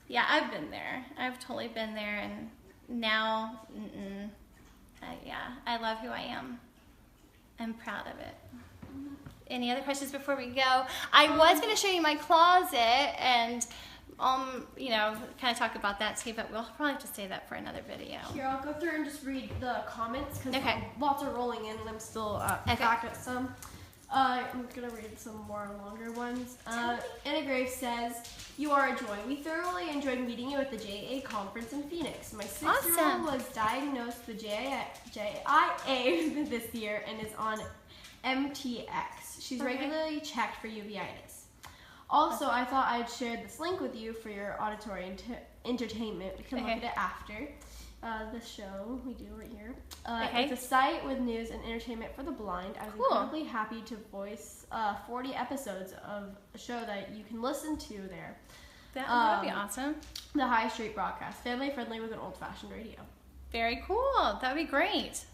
yeah, I've been there. I've totally been there, and now I love who I am. I'm proud of it. Any other questions before we go? I was going to show you my closet and kind of talk about that too, but we'll probably have to save that for another video. Here, I'll go through and just read the comments because lots are rolling in, and I'm still back at some. I'm gonna read some more longer ones. Anna Graves says, "You are a joy. We thoroughly enjoyed meeting you at the JA conference in Phoenix. My 6-year-old was diagnosed with JIA this year and is on MTX. She's regularly checked for uveitis. Also, I thought I'd share this link with you for your auditory entertainment. We can look at it after the show we do right here. It's a site with news and entertainment for the blind. I was incredibly happy to voice 40 episodes of a show that you can listen to there. That would be awesome. The High Street broadcast, family friendly with an old-fashioned radio. Very cool. That would be great."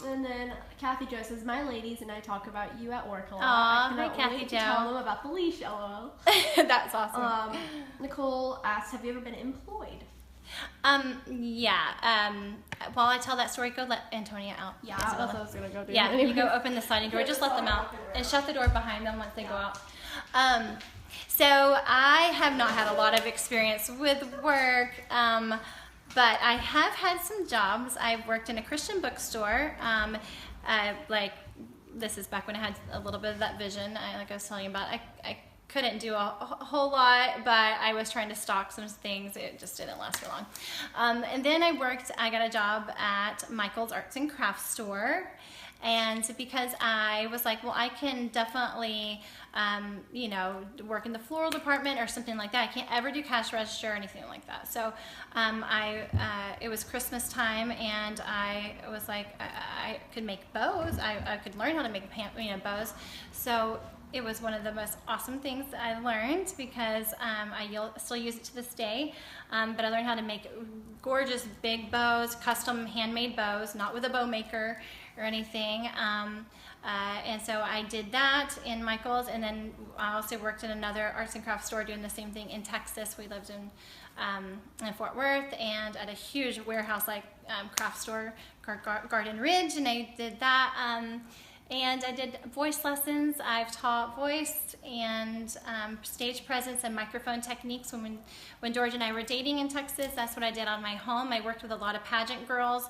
And then Kathy Jo says, "My ladies and I talk about you at work a lot. Aw, I cannot Kathy wait Jo. to tell them about the leash, lol." That's awesome. Nicole asks, "Have you ever been employed?" While I tell that story, go let Antonia out. Yeah, that's what I was gonna go do. Yeah, anyway. you go open the sliding door. Just let them out and shut the door behind them once they go out. So I have not had a lot of experience with work, but I have had some jobs. I've worked in a Christian bookstore. This is back when I had a little bit of that vision, like I was telling you about. I couldn't do a whole lot, but I was trying to stock some things. It just didn't last for long. And then I got a job at Michael's Arts and Crafts store. And because I was like, well, I can definitely, work in the floral department or something like that. I can't ever do cash register or anything like that. So it was Christmas time, and I was like, I could make bows. I could learn how to make bows. So it was one of the most awesome things that I learned, because I still use it to this day. But I learned how to make gorgeous big bows, custom handmade bows, not with a bow maker or anything. And so I did that in Michael's, and then I also worked in another arts and crafts store doing the same thing in Texas. We lived in Fort Worth, and at a huge warehouse craft store, Garden Ridge, and I did that. And I did voice lessons. I've taught voice and stage presence and microphone techniques. When George and I were dating in Texas, that's what I did on my home. I worked with a lot of pageant girls,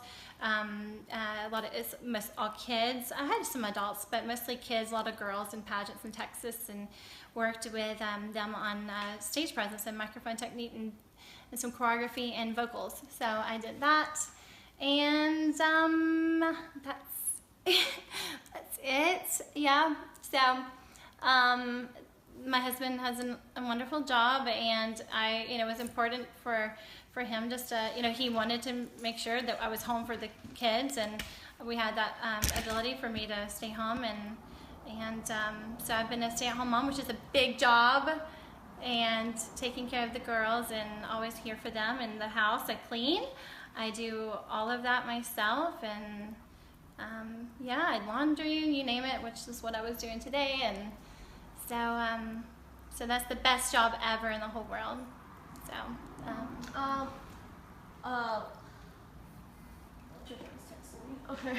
most all kids. I had some adults, but mostly kids, a lot of girls in pageants in Texas, and worked with them on stage presence and microphone technique and some choreography and vocals. So I did that, and that's it. Yeah. So my husband has a wonderful job, and it was important for him just to, he wanted to make sure that I was home for the kids, and we had that ability for me to stay home, and so I've been a stay-at-home mom, which is a big job, and taking care of the girls and always here for them in the house. I clean. I do all of that myself, and I laundry, you name it, which is what I was doing today, and so that's the best job ever in the whole world. So, okay.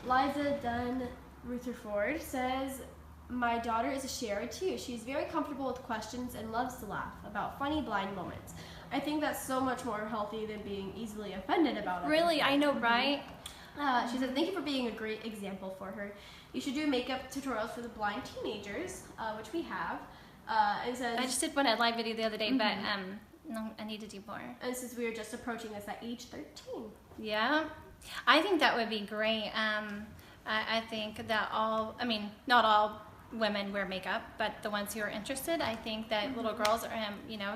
Liza Dunn Rutherford says, "My daughter is a sharer too. She's very comfortable with questions and loves to laugh about funny blind moments. I think that's so much more healthy than being easily offended about it. Really, I know, right? She said, thank you for being a great example for her. You should do makeup tutorials for the blind teenagers, which we have. And says, I just did one at live video the other day, but no, I need to do more. And since we are just approaching this at age 13. Yeah, I think that would be great. I think that not all women wear makeup, but the ones who are interested, I think that little girls,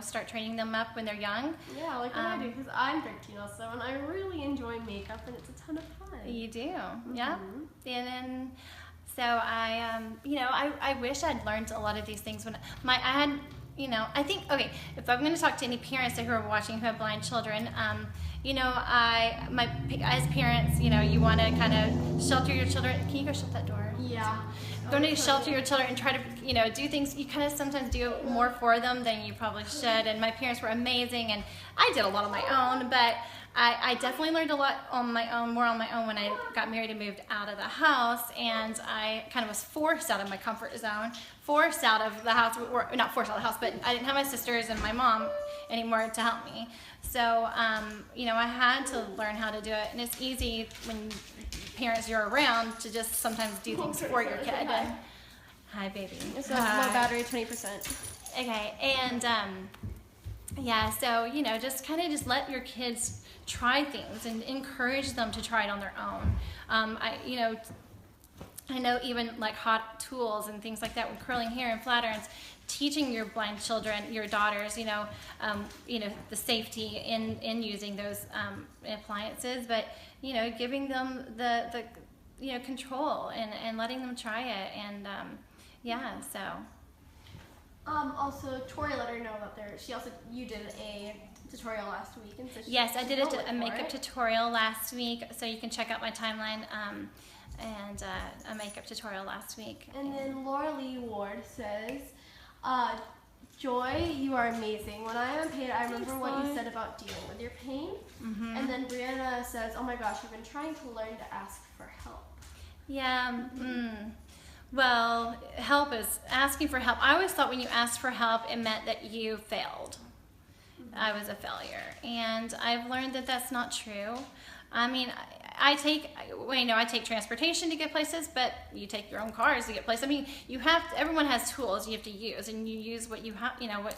start training them up when they're young. Yeah, like what I do, because I'm 13 also, and I really enjoy makeup, and it's a ton of fun. You do, yeah. And then, so I wish I'd learned a lot of these things when I think, okay, if I'm going to talk to any parents who are watching who have blind children, as parents, you want to kind of shelter your children. Can you go shut that door? Yeah. Don't need to shelter your children and try to, do things. You kind of sometimes do more for them than you probably should. And my parents were amazing, and I did a lot on my own, but I definitely learned a lot on my own, more on my own when I got married and moved out of the house, and I kind of was forced out of my comfort zone, forced out of the house, or not forced out of the house, but I didn't have my sisters and my mom anymore to help me. So, I had to learn how to do it, and it's easy when parents you're around to just sometimes do things for your kid. And, hi, baby. So low battery, 20%. Okay, and so just kind of just let your kids try things and encourage them to try it on their own. I know even like hot tools and things like that with curling hair and flat irons, teaching your blind children, your daughters, the safety in using those appliances, but giving them the control and letting them try it, and so. Also, Tori let her know about you did a tutorial last week. And so yes, I did a makeup tutorial last week, so you can check out my timeline, and a makeup tutorial last week. And then Laura Lee Ward says, Joy, you are amazing. When I am in pain, I remember what you said about dealing with your pain. And then Brianna says, oh my gosh, I've been trying to learn to ask for help. Yeah, well, help is asking for help. I always thought when you asked for help, it meant that you failed. I was a failure, and I've learned that that's not true. I mean, I take transportation to get places, but you take your own cars to get places. I mean, everyone has tools you have to use, and you use what you have,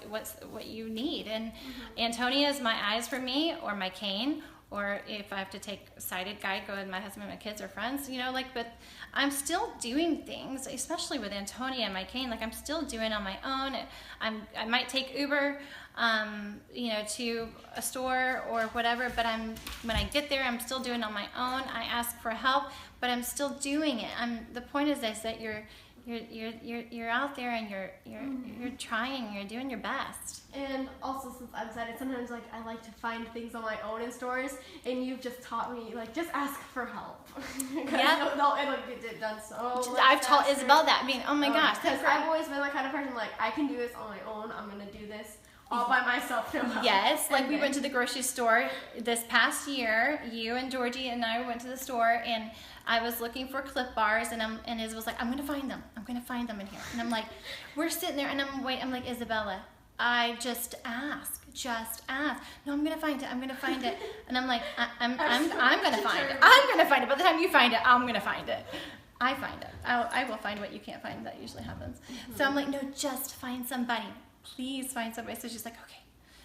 what you need. And Antonia is my eyes for me, or my cane, or if I have to take a sighted guide, go with my husband and my kids or friends, but I'm still doing things, especially with Antonia and my cane, I'm still doing on my own. I might take Uber, to a store or whatever, but when I get there, I'm still doing it on my own. I ask for help, but I'm still doing it. The point is that you're out there and you're trying, you're doing your best. And also, since I'm sighted, sometimes I like to find things on my own in stores, and you've just taught me just ask for help. Yeah, it'll get it done so. I've taught Isabel that. I mean, oh my gosh, because I've always been the kind of person I can do this on my own. I'm gonna do this all by myself. No help. Yes, we went to the grocery store this past year. You and Georgie and I went to the store, and I was looking for clip bars, and Isabel was like, I'm gonna find them in here. And I'm like, we're sitting there, and I'm like, Isabella, I just ask. No, I'm gonna find it. And I'm like, I'm gonna find it. By the time you find it, I'm gonna find it. I find it. I will find what you can't find. That usually happens. So I'm like, no, just find somebody. Please find somebody. So she's like, okay.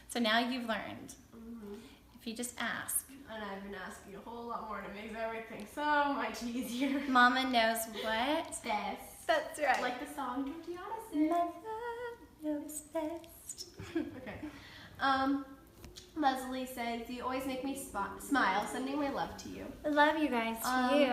So now you've learned. If you just ask. And I've been asking a whole lot more, and it makes everything so much easier. Mama knows what? Best. That's right. Like the song Georgiana sings. Mama knows best. Okay. Leslie says, you always make me smile. Sending my love to you. I love you guys, too.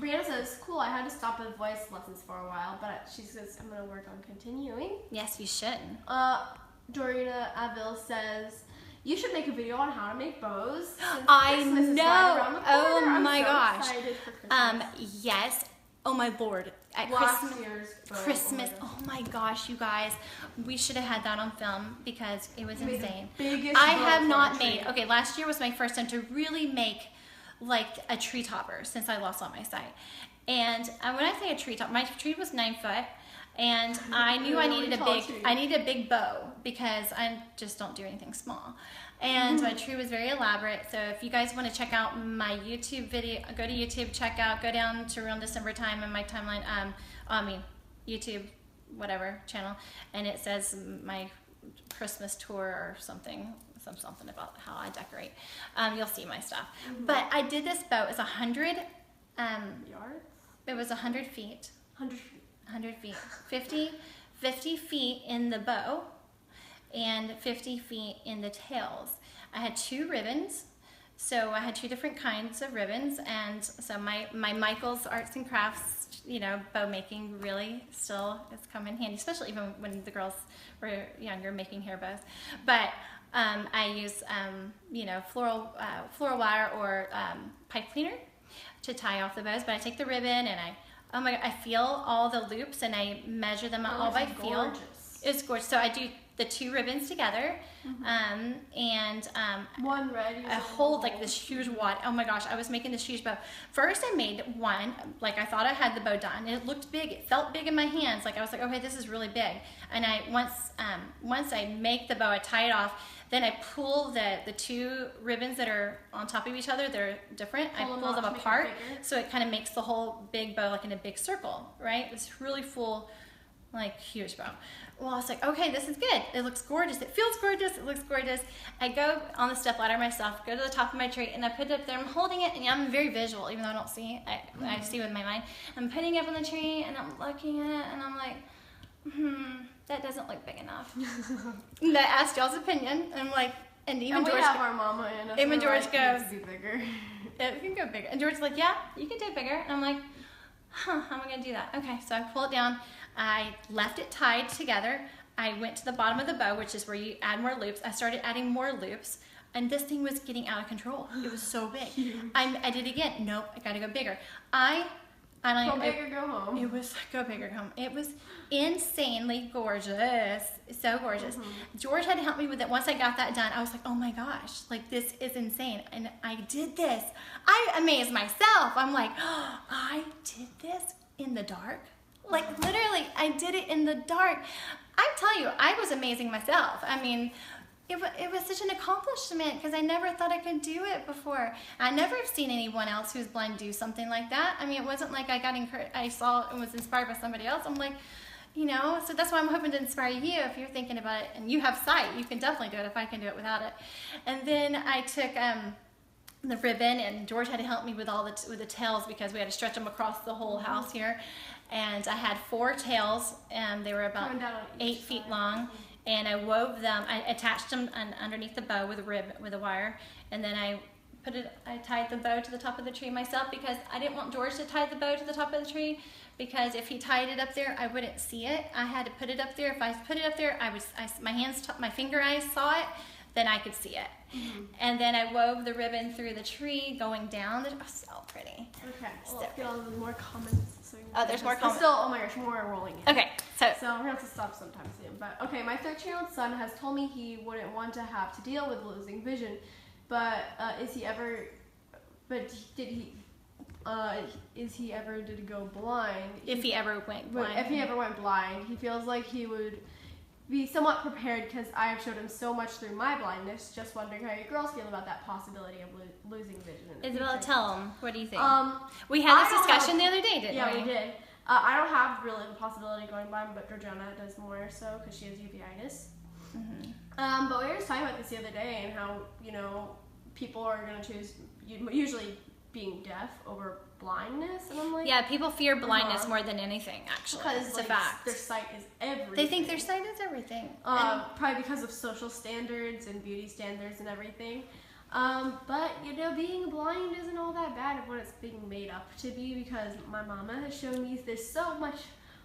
Brianna says, cool, I had to stop with voice lessons for a while, but she says, I'm going to work on continuing. Yes, you should. Dorina Avil says, you should make a video on how to make bows. I Christmas is know. right around the corner. Oh my I'm so gosh. excited for Christmas. Yes. Oh my Lord. At Last year's bow. Christmas. Oh my gosh, you guys. We should have had that on film because it was insane. I have not made. Okay, last year was my first time to really make a tree topper since I lost all my sight. And when I say a tree top, my tree was 9 foot. And I knew I needed Really tall tree. I needed a big bow because I just don't do anything small. And my tree was very elaborate. So if you guys want to check out my YouTube video, go to YouTube, go down to Real December Time in my timeline, YouTube, whatever channel, and it says my Christmas tour or something about how I decorate. You'll see my stuff. But I did this bow. It's 100 yards. It was 100 feet. 100 feet. 100 feet. 50 feet in the bow and 50 feet in the tails. I had 2 ribbons. So I had 2 different kinds of ribbons, and so my Michael's Arts and Crafts, bow making really still has come in handy, especially even when the girls were younger making hair bows. But I use floral wire or pipe cleaner to tie off the bows. But I take the ribbon and I feel all the loops and I measure them all by feel. It's gorgeous. So I do the 2 ribbons together, and one red. I hold like this huge wad. Oh my gosh, I was making this huge bow. First I made one, like I thought I had the bow done. It looked big, it felt big in my hands. Like I was like, okay, this is really big. And once I make the bow, I tie it off, then I pull the 2 ribbons that are on top of each other, they're different. I pull them apart, so it kind of makes the whole big bow like in a big circle, right? This really full, like huge bow. Well, I was like, okay, this is good. It looks gorgeous. It feels gorgeous. It looks gorgeous. I go on the step ladder myself, go to the top of my tree, and I put it up there. I'm holding it, and I'm very visual, even though I don't see. I see with my mind. I'm putting it up on the tree, and I'm looking at it, and I'm like, that doesn't look big enough. And I asked y'all's opinion, and I'm like, and even and we George. have our mama in us. Even George goes, it can be bigger. It can go bigger. And George's like, yeah, you can do it bigger. And I'm like, how am I gonna do that? Okay, so I pull it down. I left it tied together. I went to the bottom of the bow, which is where you add more loops. I started adding more loops, and this thing was getting out of control. It was so big. I did it again. Nope, I gotta go bigger. Go big or go home. It was go big or go home. It was insanely gorgeous. So gorgeous. George had to help me with it. Once I got that done, I was like, oh my gosh, like this is insane. And I did this. I amazed myself. I'm like, oh, I did this in the dark. Like literally, I did it in the dark. I tell you, I was amazing myself. I mean, it was such an accomplishment because I never thought I could do it before. I never have seen anyone else who's blind do something like that. I mean, it wasn't like I saw and was inspired by somebody else. I'm like, so that's why I'm hoping to inspire you. If you're thinking about it and you have sight, you can definitely do it if I can do it without it. And then I took the ribbon, and George had to help me with with the tails because we had to stretch them across the whole house here. And I had 4 tails, and they were about 8 feet long. And I wove them. I attached them underneath the bow with a wire, and then I tied the bow to the top of the tree myself because I didn't want George to tie the bow to the top of the tree because if he tied it up there, I wouldn't see it. I had to put it up there. If I put it up there, my finger eyes saw it, then I could see it. And then I wove the ribbon through the tree going down. It was so pretty. Okay, well, let's get on with more comments. There's more comments. Still, oh my gosh, more are rolling in. Okay, so we're gonna have to stop sometime soon. But okay, my 13-year-old son has told me he wouldn't want to have to deal with losing vision, but did he ever go blind? If he ever went blind. If he ever went blind, he feels like he would be somewhat prepared because I have showed him so much through my blindness. Just wondering how you girls feel about that possibility of losing vision in the Isabella, future. tell him. What do you think? We had this discussion the other day, didn't we? Yeah, we did. I don't have really the possibility of going blind, but Georgiana does more so because she has uveitis. But we were just talking about this the other day and how, people are going to choose usually being deaf over blindness, and I'm like, yeah, people fear blindness more than anything, actually. Because it's a fact. Their sight is everything. They think their sight is everything. Probably because of social standards and beauty standards and everything. But being blind isn't all that bad of what it's being made up to be because my mama has shown me there's so much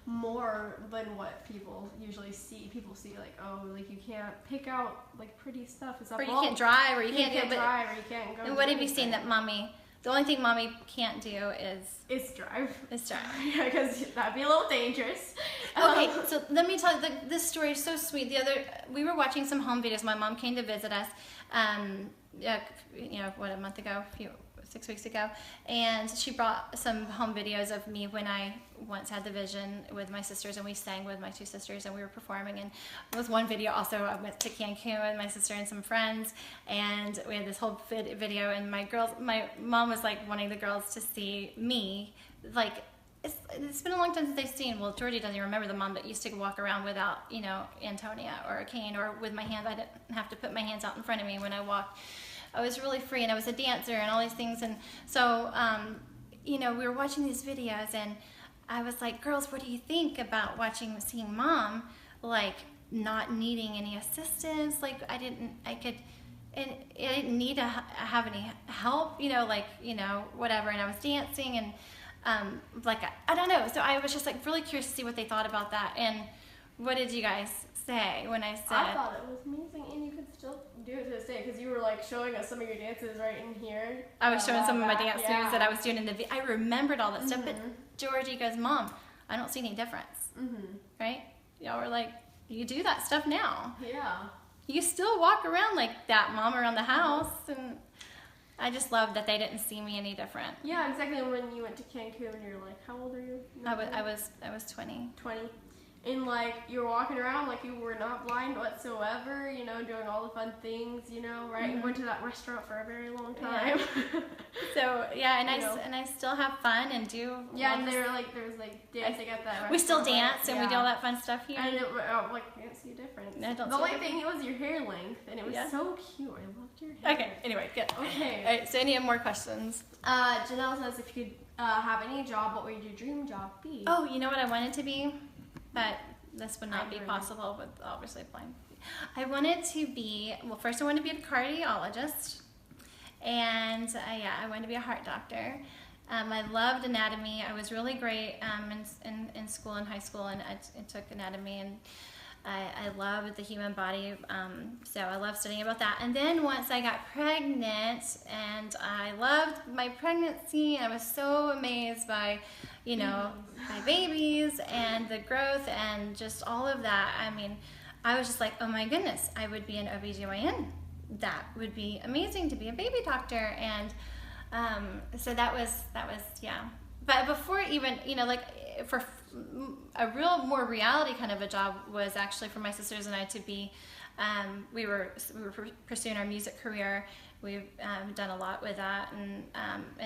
more than what people usually see. People see you can't pick out pretty stuff. Or you can't drive, or you can't drive, or you can't go. And what have you seen that the only thing mommy can't do is drive. Yeah, because that'd be a little dangerous. Okay, so let me tell you, this story is so sweet. We were watching some home videos. My mom came to visit us, a month ago, 6 weeks ago, and she brought some home videos of me when I once had the vision with my sisters, and we sang with my 2 sisters, and we were performing. And it was one video also, I went to Cancun with my sister and some friends, and we had this whole video, and my mom was like wanting the girls to see me, like, it's been a long time since they've seen, well, Georgie doesn't even remember the mom that used to walk around without, you know, Antonia or a cane, or with my hands. I didn't have to put my hands out in front of me when I walked. I was really free, and I was a dancer and all these things. And so, you know, we were watching these videos, and I was like, girls, what do you think about seeing mom, like, not needing any assistance? Like, I didn't need to have any help, you know, like, you know, whatever. And I was dancing, and like, I don't know. So I was just like really curious to see what they thought about that. And what did you guys say when I said? I thought it was amazing, and you could still do it to this day, because you were like showing us some of your dances right in here. I was showing some of my dance moves that I was doing in the video. I remembered all that stuff, but Georgie goes, Mom, I don't see any difference. Right? Y'all were like, you do that stuff now. Yeah. You still walk around like that, Mom, around the house, and I just loved that they didn't see me any different. Yeah, exactly. When you went to Cancun, you're like, how old are you? I was 20. 20. And like, you were walking around like you were not blind whatsoever, you know, doing all the fun things, you know, right? You went to that restaurant for a very long time. Yeah. So yeah, and I still have fun and do. Yeah, and there was like dancing at that restaurant. We still dance and we do all that fun stuff here. And like, I don't see a difference. I don't the see only thing was your hair length, and it was so cute. I loved your hair. Okay. Anyway, good. Okay. All right. So any more questions? Janelle says, if you could have any job, what would your dream job be? Oh, you know what I wanted to be, but this would not be possible with obviously blind. I wanted to be, well, first I wanted to be a cardiologist, and I wanted to be a heart doctor. I loved anatomy. I was really great in school, in high school, and I took anatomy, and I loved the human body, so I loved studying about that. And then once I got pregnant, and I loved my pregnancy, I was so amazed by, you know, my babies and the growth and just all of that. I mean, I was just like, oh my goodness, I would be an OBGYN. That would be amazing to be a baby doctor. And so that was yeah. But before even, you know, like for a real more reality kind of a job was actually for my sisters and I to be, we were pursuing our music career. We've done a lot with that, and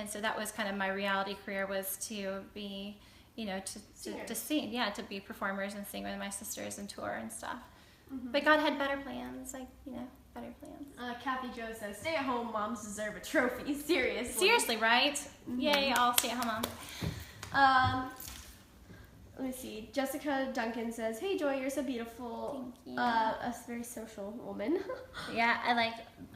so that was kind of my reality career, was to be, you know, to sing, to be performers and sing with my sisters and tour and stuff. But God had better plans, like, you know, better plans. Kathy Jo says, stay-at-home moms deserve a trophy. Seriously, right? Yay, all stay-at-home moms. Let me see. Jessica Duncan says, hey Joy, you're so beautiful. Thank you. A very social woman. Yeah, I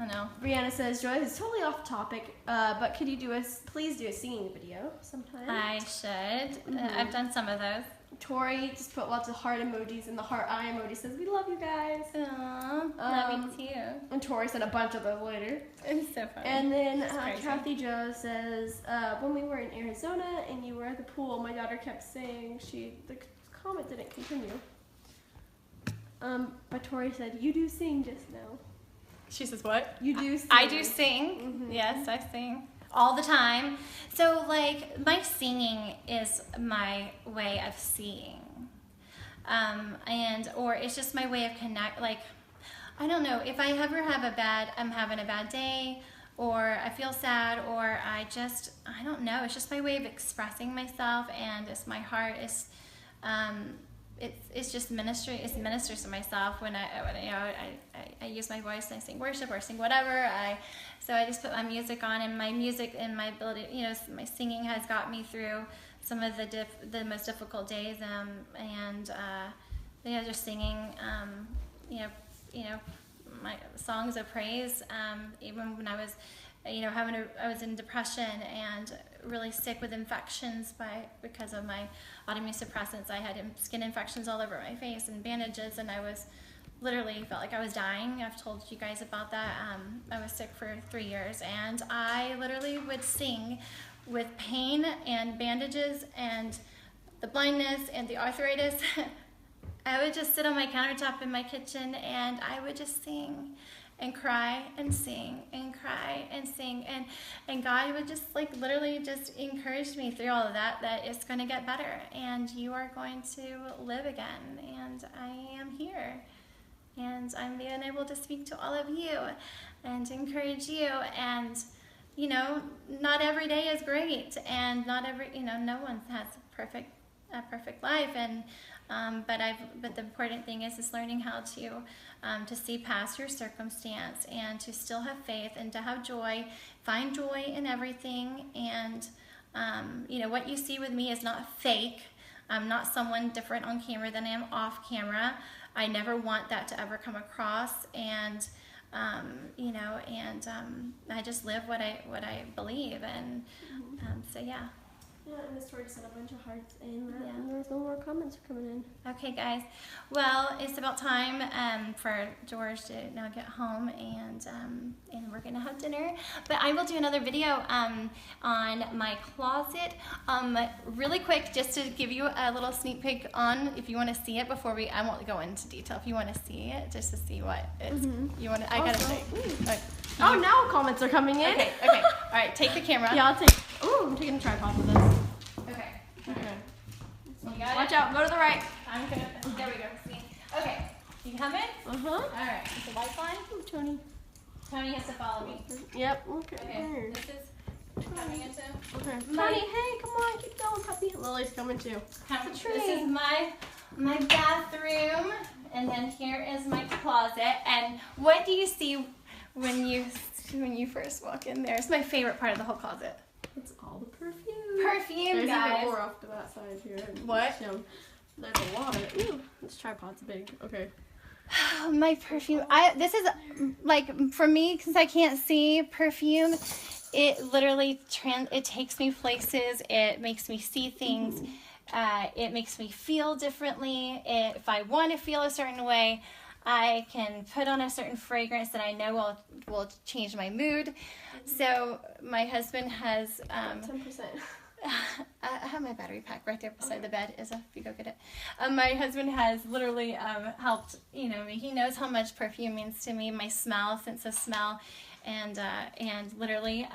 know. Brianna says, Joy, this is totally off topic, but could you please do a singing video sometime? I should. I've done some of those. Tori just put lots of heart emojis, and the heart eye emoji says, we love you guys. Aww, love you too. And Tori sent a bunch of those later. It's so funny. And then Kathy Jo says, when we were in Arizona and you were at the pool, my daughter kept saying the comment didn't continue. But Tori said, you do sing just now. She says what? You do sing. I do sing. Yes, I sing. All the time. So like my singing is my way of seeing, or it's just my way of connect. Like, I don't know, if I ever I'm having a bad day, or I feel sad, or I don't know, it's just my way of expressing myself, and it's my heart. It's just ministry. It ministers to myself when I use my voice and I sing worship or sing whatever. So I just put my music on, and my music and my ability, you know, my singing has got me through some of the most difficult days. You know, just singing, you know, my songs of praise. Even when I was, you know, I was in depression and really sick with infections because of my autoimmune suppressants. I had skin infections all over my face and bandages, and I was literally felt like I was dying. I've told you guys about that. I was sick for 3 years, and I literally would sing with pain and bandages and the blindness and the arthritis. I would just sit on my countertop in my kitchen, and I would just sing. and cry and sing and cry and sing, and God would just like literally just encourage me through all of that it's going to get better and you are going to live again, and I am here, and I'm being able to speak to all of you and encourage you. And you know, not every day is great, and not every, you know, no one has a perfect life, and but the important thing is learning how to see past your circumstance and to still have faith and to have joy, find joy in everything. And you know, what you see with me is not fake. I'm not someone different on camera than I am off camera. I never want that to ever come across. And you know, and I just live what I believe, and so yeah. Yeah, and this just had a bunch of hearts, and there's no more comments coming in. Okay, guys. Well, it's about time for George to now get home, and we're gonna have dinner. But I will do another video on my closet, really quick, just to give you a little sneak peek on, if you want to see it before I won't go into detail. If you want to see it, just to see what it's, you want to. I gotta say. Oh, now comments are coming in. Okay. All right. Take the camera. Yeah, I'll take. Ooh, I'm taking a tripod with this. Okay. You got Watch out. Go to the right. I'm gonna. There we go. See. Okay. You coming? All right. Is the light on? Oh, Tony. Tony has to follow me. Yep. Okay. This is coming into. Okay. Tony, hey, come on, keep going, puppy. Lily's coming too. This is my bathroom, and then here is my closet. And what do you see when you first walk in there? It's my favorite part of the whole closet. It's all the perfume. Perfume, There's guys. even more off to that side here. What? There's a lot of it. Ooh, this tripod's big. Okay. My perfume. This is like, for me, since I can't see perfume, it literally it takes me places. It makes me see things. It makes me feel differently. If I want to feel a certain way, I can put on a certain fragrance that I know will change my mood. So my husband has 10%. I have my battery pack right there beside the bed. If you go get it. My husband has literally helped. You know, he knows how much perfume means to me. My smell, sense of smell, and literally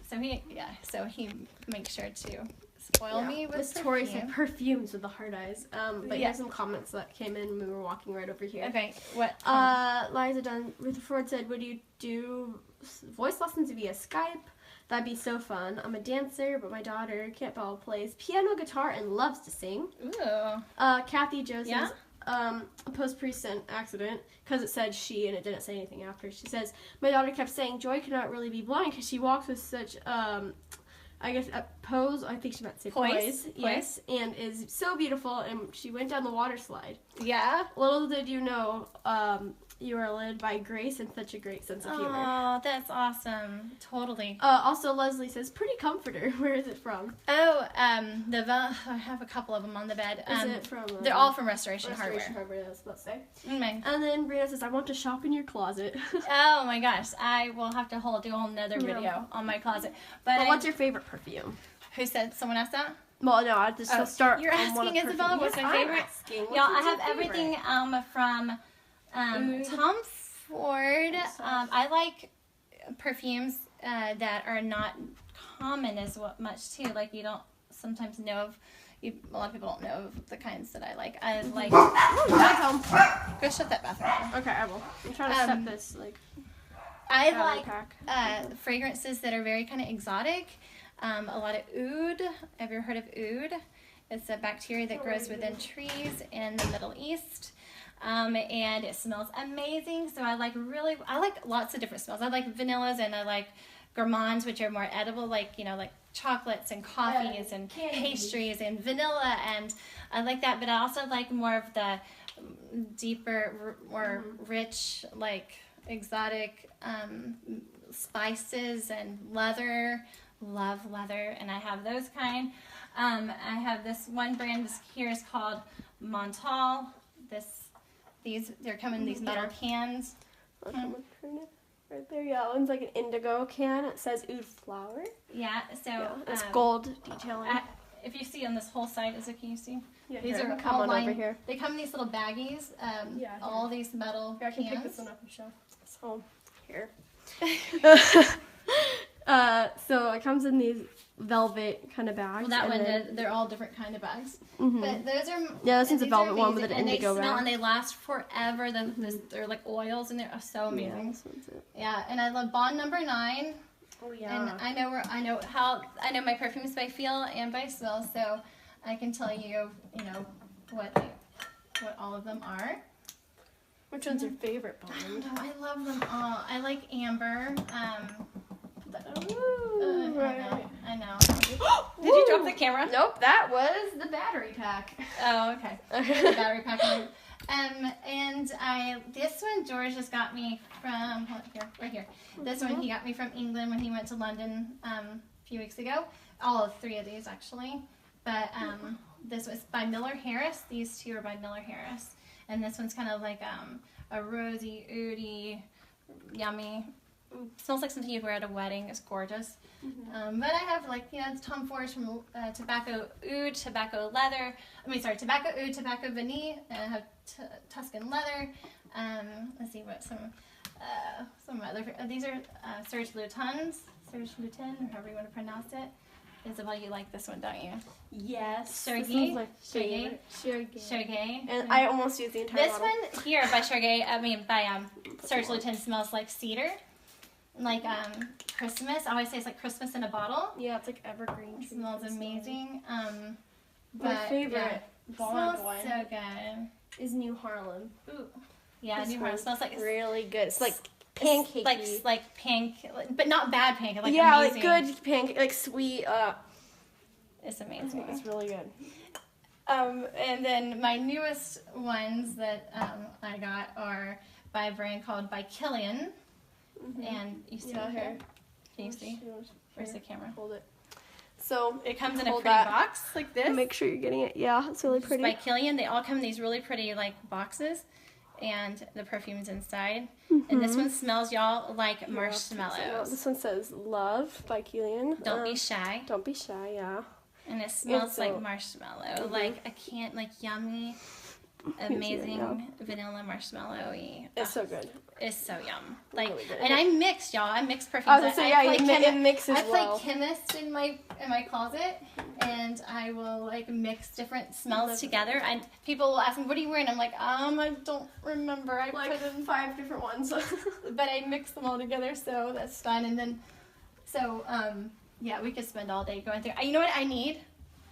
So he makes sure to spoil me with Miss Tori said perfumes with the hard eyes. But here's some comments that came in when we were walking right over here. Okay, what? Liza Rutherford said, would you do voice lessons via Skype? That'd be so fun. I'm a dancer, but my daughter plays piano, guitar, and loves to sing. Ooh. Kathy Jo says, post-recent accident, because it said she and it didn't say anything after. She says, my daughter kept saying Joy cannot really be blind because she walks with such I guess a pose, I think she meant to say poise. Yes, and is so beautiful, and she went down the water slide. Yeah? Little did you know, you are led by grace and such a great sense of humor. Oh, that's awesome. Totally. Also, Leslie says, pretty comforter. Where is it from? Oh, I have a couple of them on the bed. Is it from? They're all from Restoration Hardware. Restoration Hardware, that's what I was about to say. Mm-hmm. And then Brianna says, I want to shop in your closet. Oh my gosh, I will have to do a whole nother video on my closet. But what's your favorite perfume? Who said? Someone asked that? Well, no, I just start. You're asking, Isabella, what's my favorite? Y'all, I have everything from Tom Ford. I like perfumes that are not common as much too. Like, you don't sometimes know of. A lot of people don't know of the kinds that I like. I like. Go shut that bathroom door. Okay, I will. I'm trying to set this I like fragrances that are very kind of exotic. A lot of oud. Have you ever heard of oud? It's a bacteria that grows within trees in the Middle East. And it smells amazing. So I like lots of different smells. I like vanillas, and I like gourmands, which are more edible, like, you know, like chocolates and coffees and pastries and vanilla, and I like that. But I also like more of the deeper, more rich, like exotic spices and leather. Love leather, and I have those kind. I have this one brand here is called Montal. They're coming in these metal cans. Right there, yeah. One's like an indigo can. It says oud flower. Yeah, so it's gold detailing. if you see on this whole side, can you see? Yeah, These here, are come all on lined. over here. They come in these little baggies. Yeah, all these metal Here, I can pick cans. this one up and show. So here. So it comes in these velvet kind of bags. Well, that and one, then, they're all different kind of bags. Mhm. But those are Yeah, this one's a these are velvet one with amazing, an indigo and they smell bag. and they last forever. They're like oils and they're so Yeah, amazing. this one's it. Yeah, and I love Bond number 9. Oh yeah. And I know my perfumes by feel and by smell, so I can tell you, what all of them are. Which one's your favorite Bond? I love them all. I like amber. Ooh, right. I know. Did you drop the camera? Nope, that was the battery pack. Oh, okay. The battery pack. And this one George just got me from right here. This one he got me from England when he went to London a few weeks ago. All 3 of these actually, but this was by Miller Harris. These 2 are by Miller Harris, and this one's kind of like a rosy, oudy, yummy. Smells like something you'd wear at a wedding. It's gorgeous. Mm-hmm. But I have it's Tom Ford's from Tobacco Oud, Tobacco Leather. Tobacco Oud, Tobacco Vanille, and I have Tuscan Leather. Let's see what some other. These are Serge Lutens, or however you want to pronounce it. Isabel, you like this one, don't you? Yes. Sergei. This one's my favorite. Sergei. And I almost used the entire This bottle. one here by by Serge Lutens smells like cedar. Like Christmas. I always say it's like Christmas in a bottle. Yeah, it's like evergreen. It smells amazing. My favorite Bond one so good. is New Harlem. Ooh. Yeah, This New Harlem one's smells like really good. It's like pancakey. Like but not bad pancake. Like yeah, amazing. like good pancake, like sweet. It's amazing. It's really good. And then my newest ones that I got are by a brand called By Killian. And you see it here? Can you see? Where's the camera? Hold it. So it comes in a hold pretty that. box like this. Make sure you're getting it. Yeah, it's really pretty. By Killian. They all come in these really pretty boxes, and the perfume's inside. And this one smells, y'all, like marshmallows. This one says Love by Killian. Don't be shy. Don't be shy, yeah. And it smells like marshmallow, yummy, amazing vanilla marshmallowy. It's so good. It's so yum. Really good. And I mix, y'all. I mix perfumes. It mixes well. I play chemist in my closet, and I will mix different smells together. And people will ask me, "What are you wearing?" I'm like, I don't remember. I put in 5 different ones, but I mix them all together, so that's fun. And then, yeah, we could spend all day going through. You know what I need?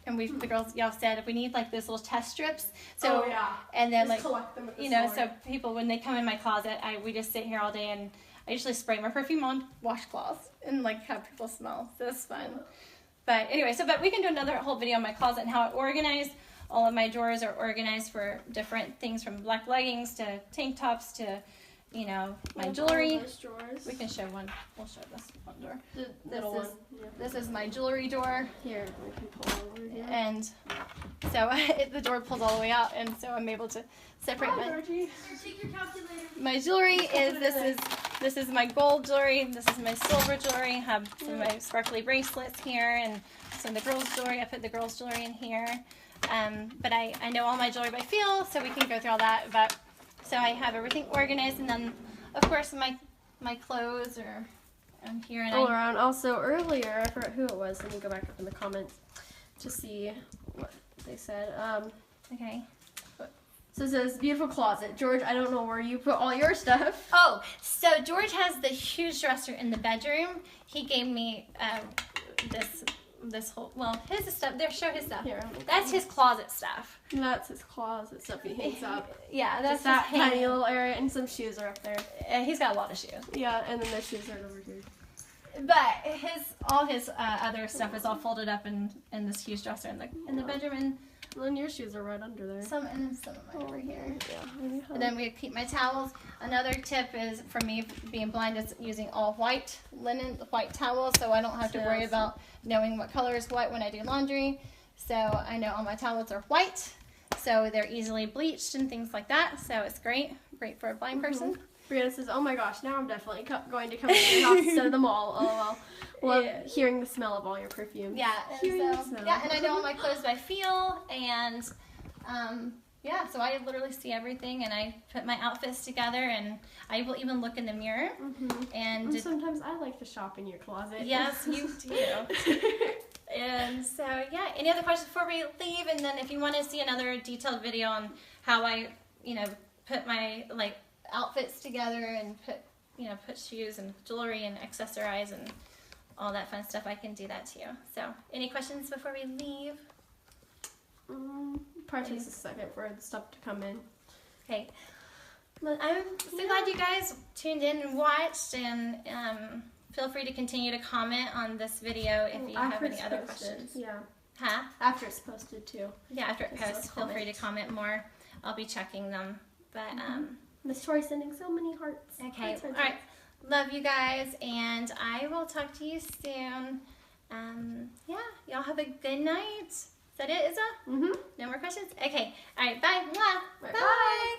And the girls, y'all said, we need those little test strips. So, and then just collect them at the so store. people, when they come in my closet, we just sit here all day, and I usually spray my perfume on washcloths and have people smell. So it's fun. But anyway, but we can do another whole video on my closet and how I organize. All of my drawers are organized for different things, from black leggings to tank tops to, my jewelry. We can show one. We'll show this one door. This is my jewelry door. Here, we can pull over here. And so the door pulls all the way out, and so I'm able to separate my jewelry. This is my gold jewelry. This is my silver jewelry. I have some of my sparkly bracelets here, and some of the girls' jewelry. I put the girls' jewelry in here. But I know all my jewelry by feel, so we can go through all that. But so I have everything organized, and then of course my clothes are here. And all around. Also earlier, I forgot who it was. Let me go back up in the comments to see what they said. Okay. So it says, beautiful closet. George, I don't know where you put all your stuff. Oh, so George has the huge dresser in the bedroom. He gave me this whole, his stuff. There, show his stuff. Here. That's his closet stuff. That's his closet stuff he hangs up. Yeah, that's that tiny little area, and some shoes are up there. He's got a lot of shoes. Yeah, and then the shoes are over here. But all his other stuff is all folded up in this huge dresser in the bedroom, and then your shoes are right under there. Some of mine over here. Yeah. And then we keep my towels. Another tip is for me being blind is using all white linen, white towels, so I don't have to worry about knowing what color is what when I do laundry. So I know all my towels are white, so they're easily bleached and things like that. So it's great for a blind person. Brianna says, "Oh my gosh, now I'm definitely going to come to your house instead of the mall." LOL. Love hearing the smell of all your perfume. Yeah, Hearing and the so, smell. yeah, and I know all my clothes by feel, and yeah, so I literally see everything, and I put my outfits together, and I will even look in the mirror. And sometimes I like to shop in your closet. Yes, you do. And so, yeah, any other questions before we leave? And then if you want to see another detailed video on how I, put my, outfits together and put shoes and jewelry and accessorize and all that fun stuff, I can do that too. So, any questions before we leave? Probably takes a second for the stuff to come in. Okay. Well, I'm so glad you guys tuned in and watched, and feel free to continue to comment on this video if you have any other questions. Yeah. Huh? After it's posted too. Yeah, after it posts, feel free to comment more. I'll be checking them. But Miss Tori's sending so many hearts. Okay. Hearts. All right. Love you guys, and I will talk to you soon. Yeah. Y'all have a good night. Is that it, Izza? No more questions? Okay. All right. Bye. Mwah. Bye. Bye.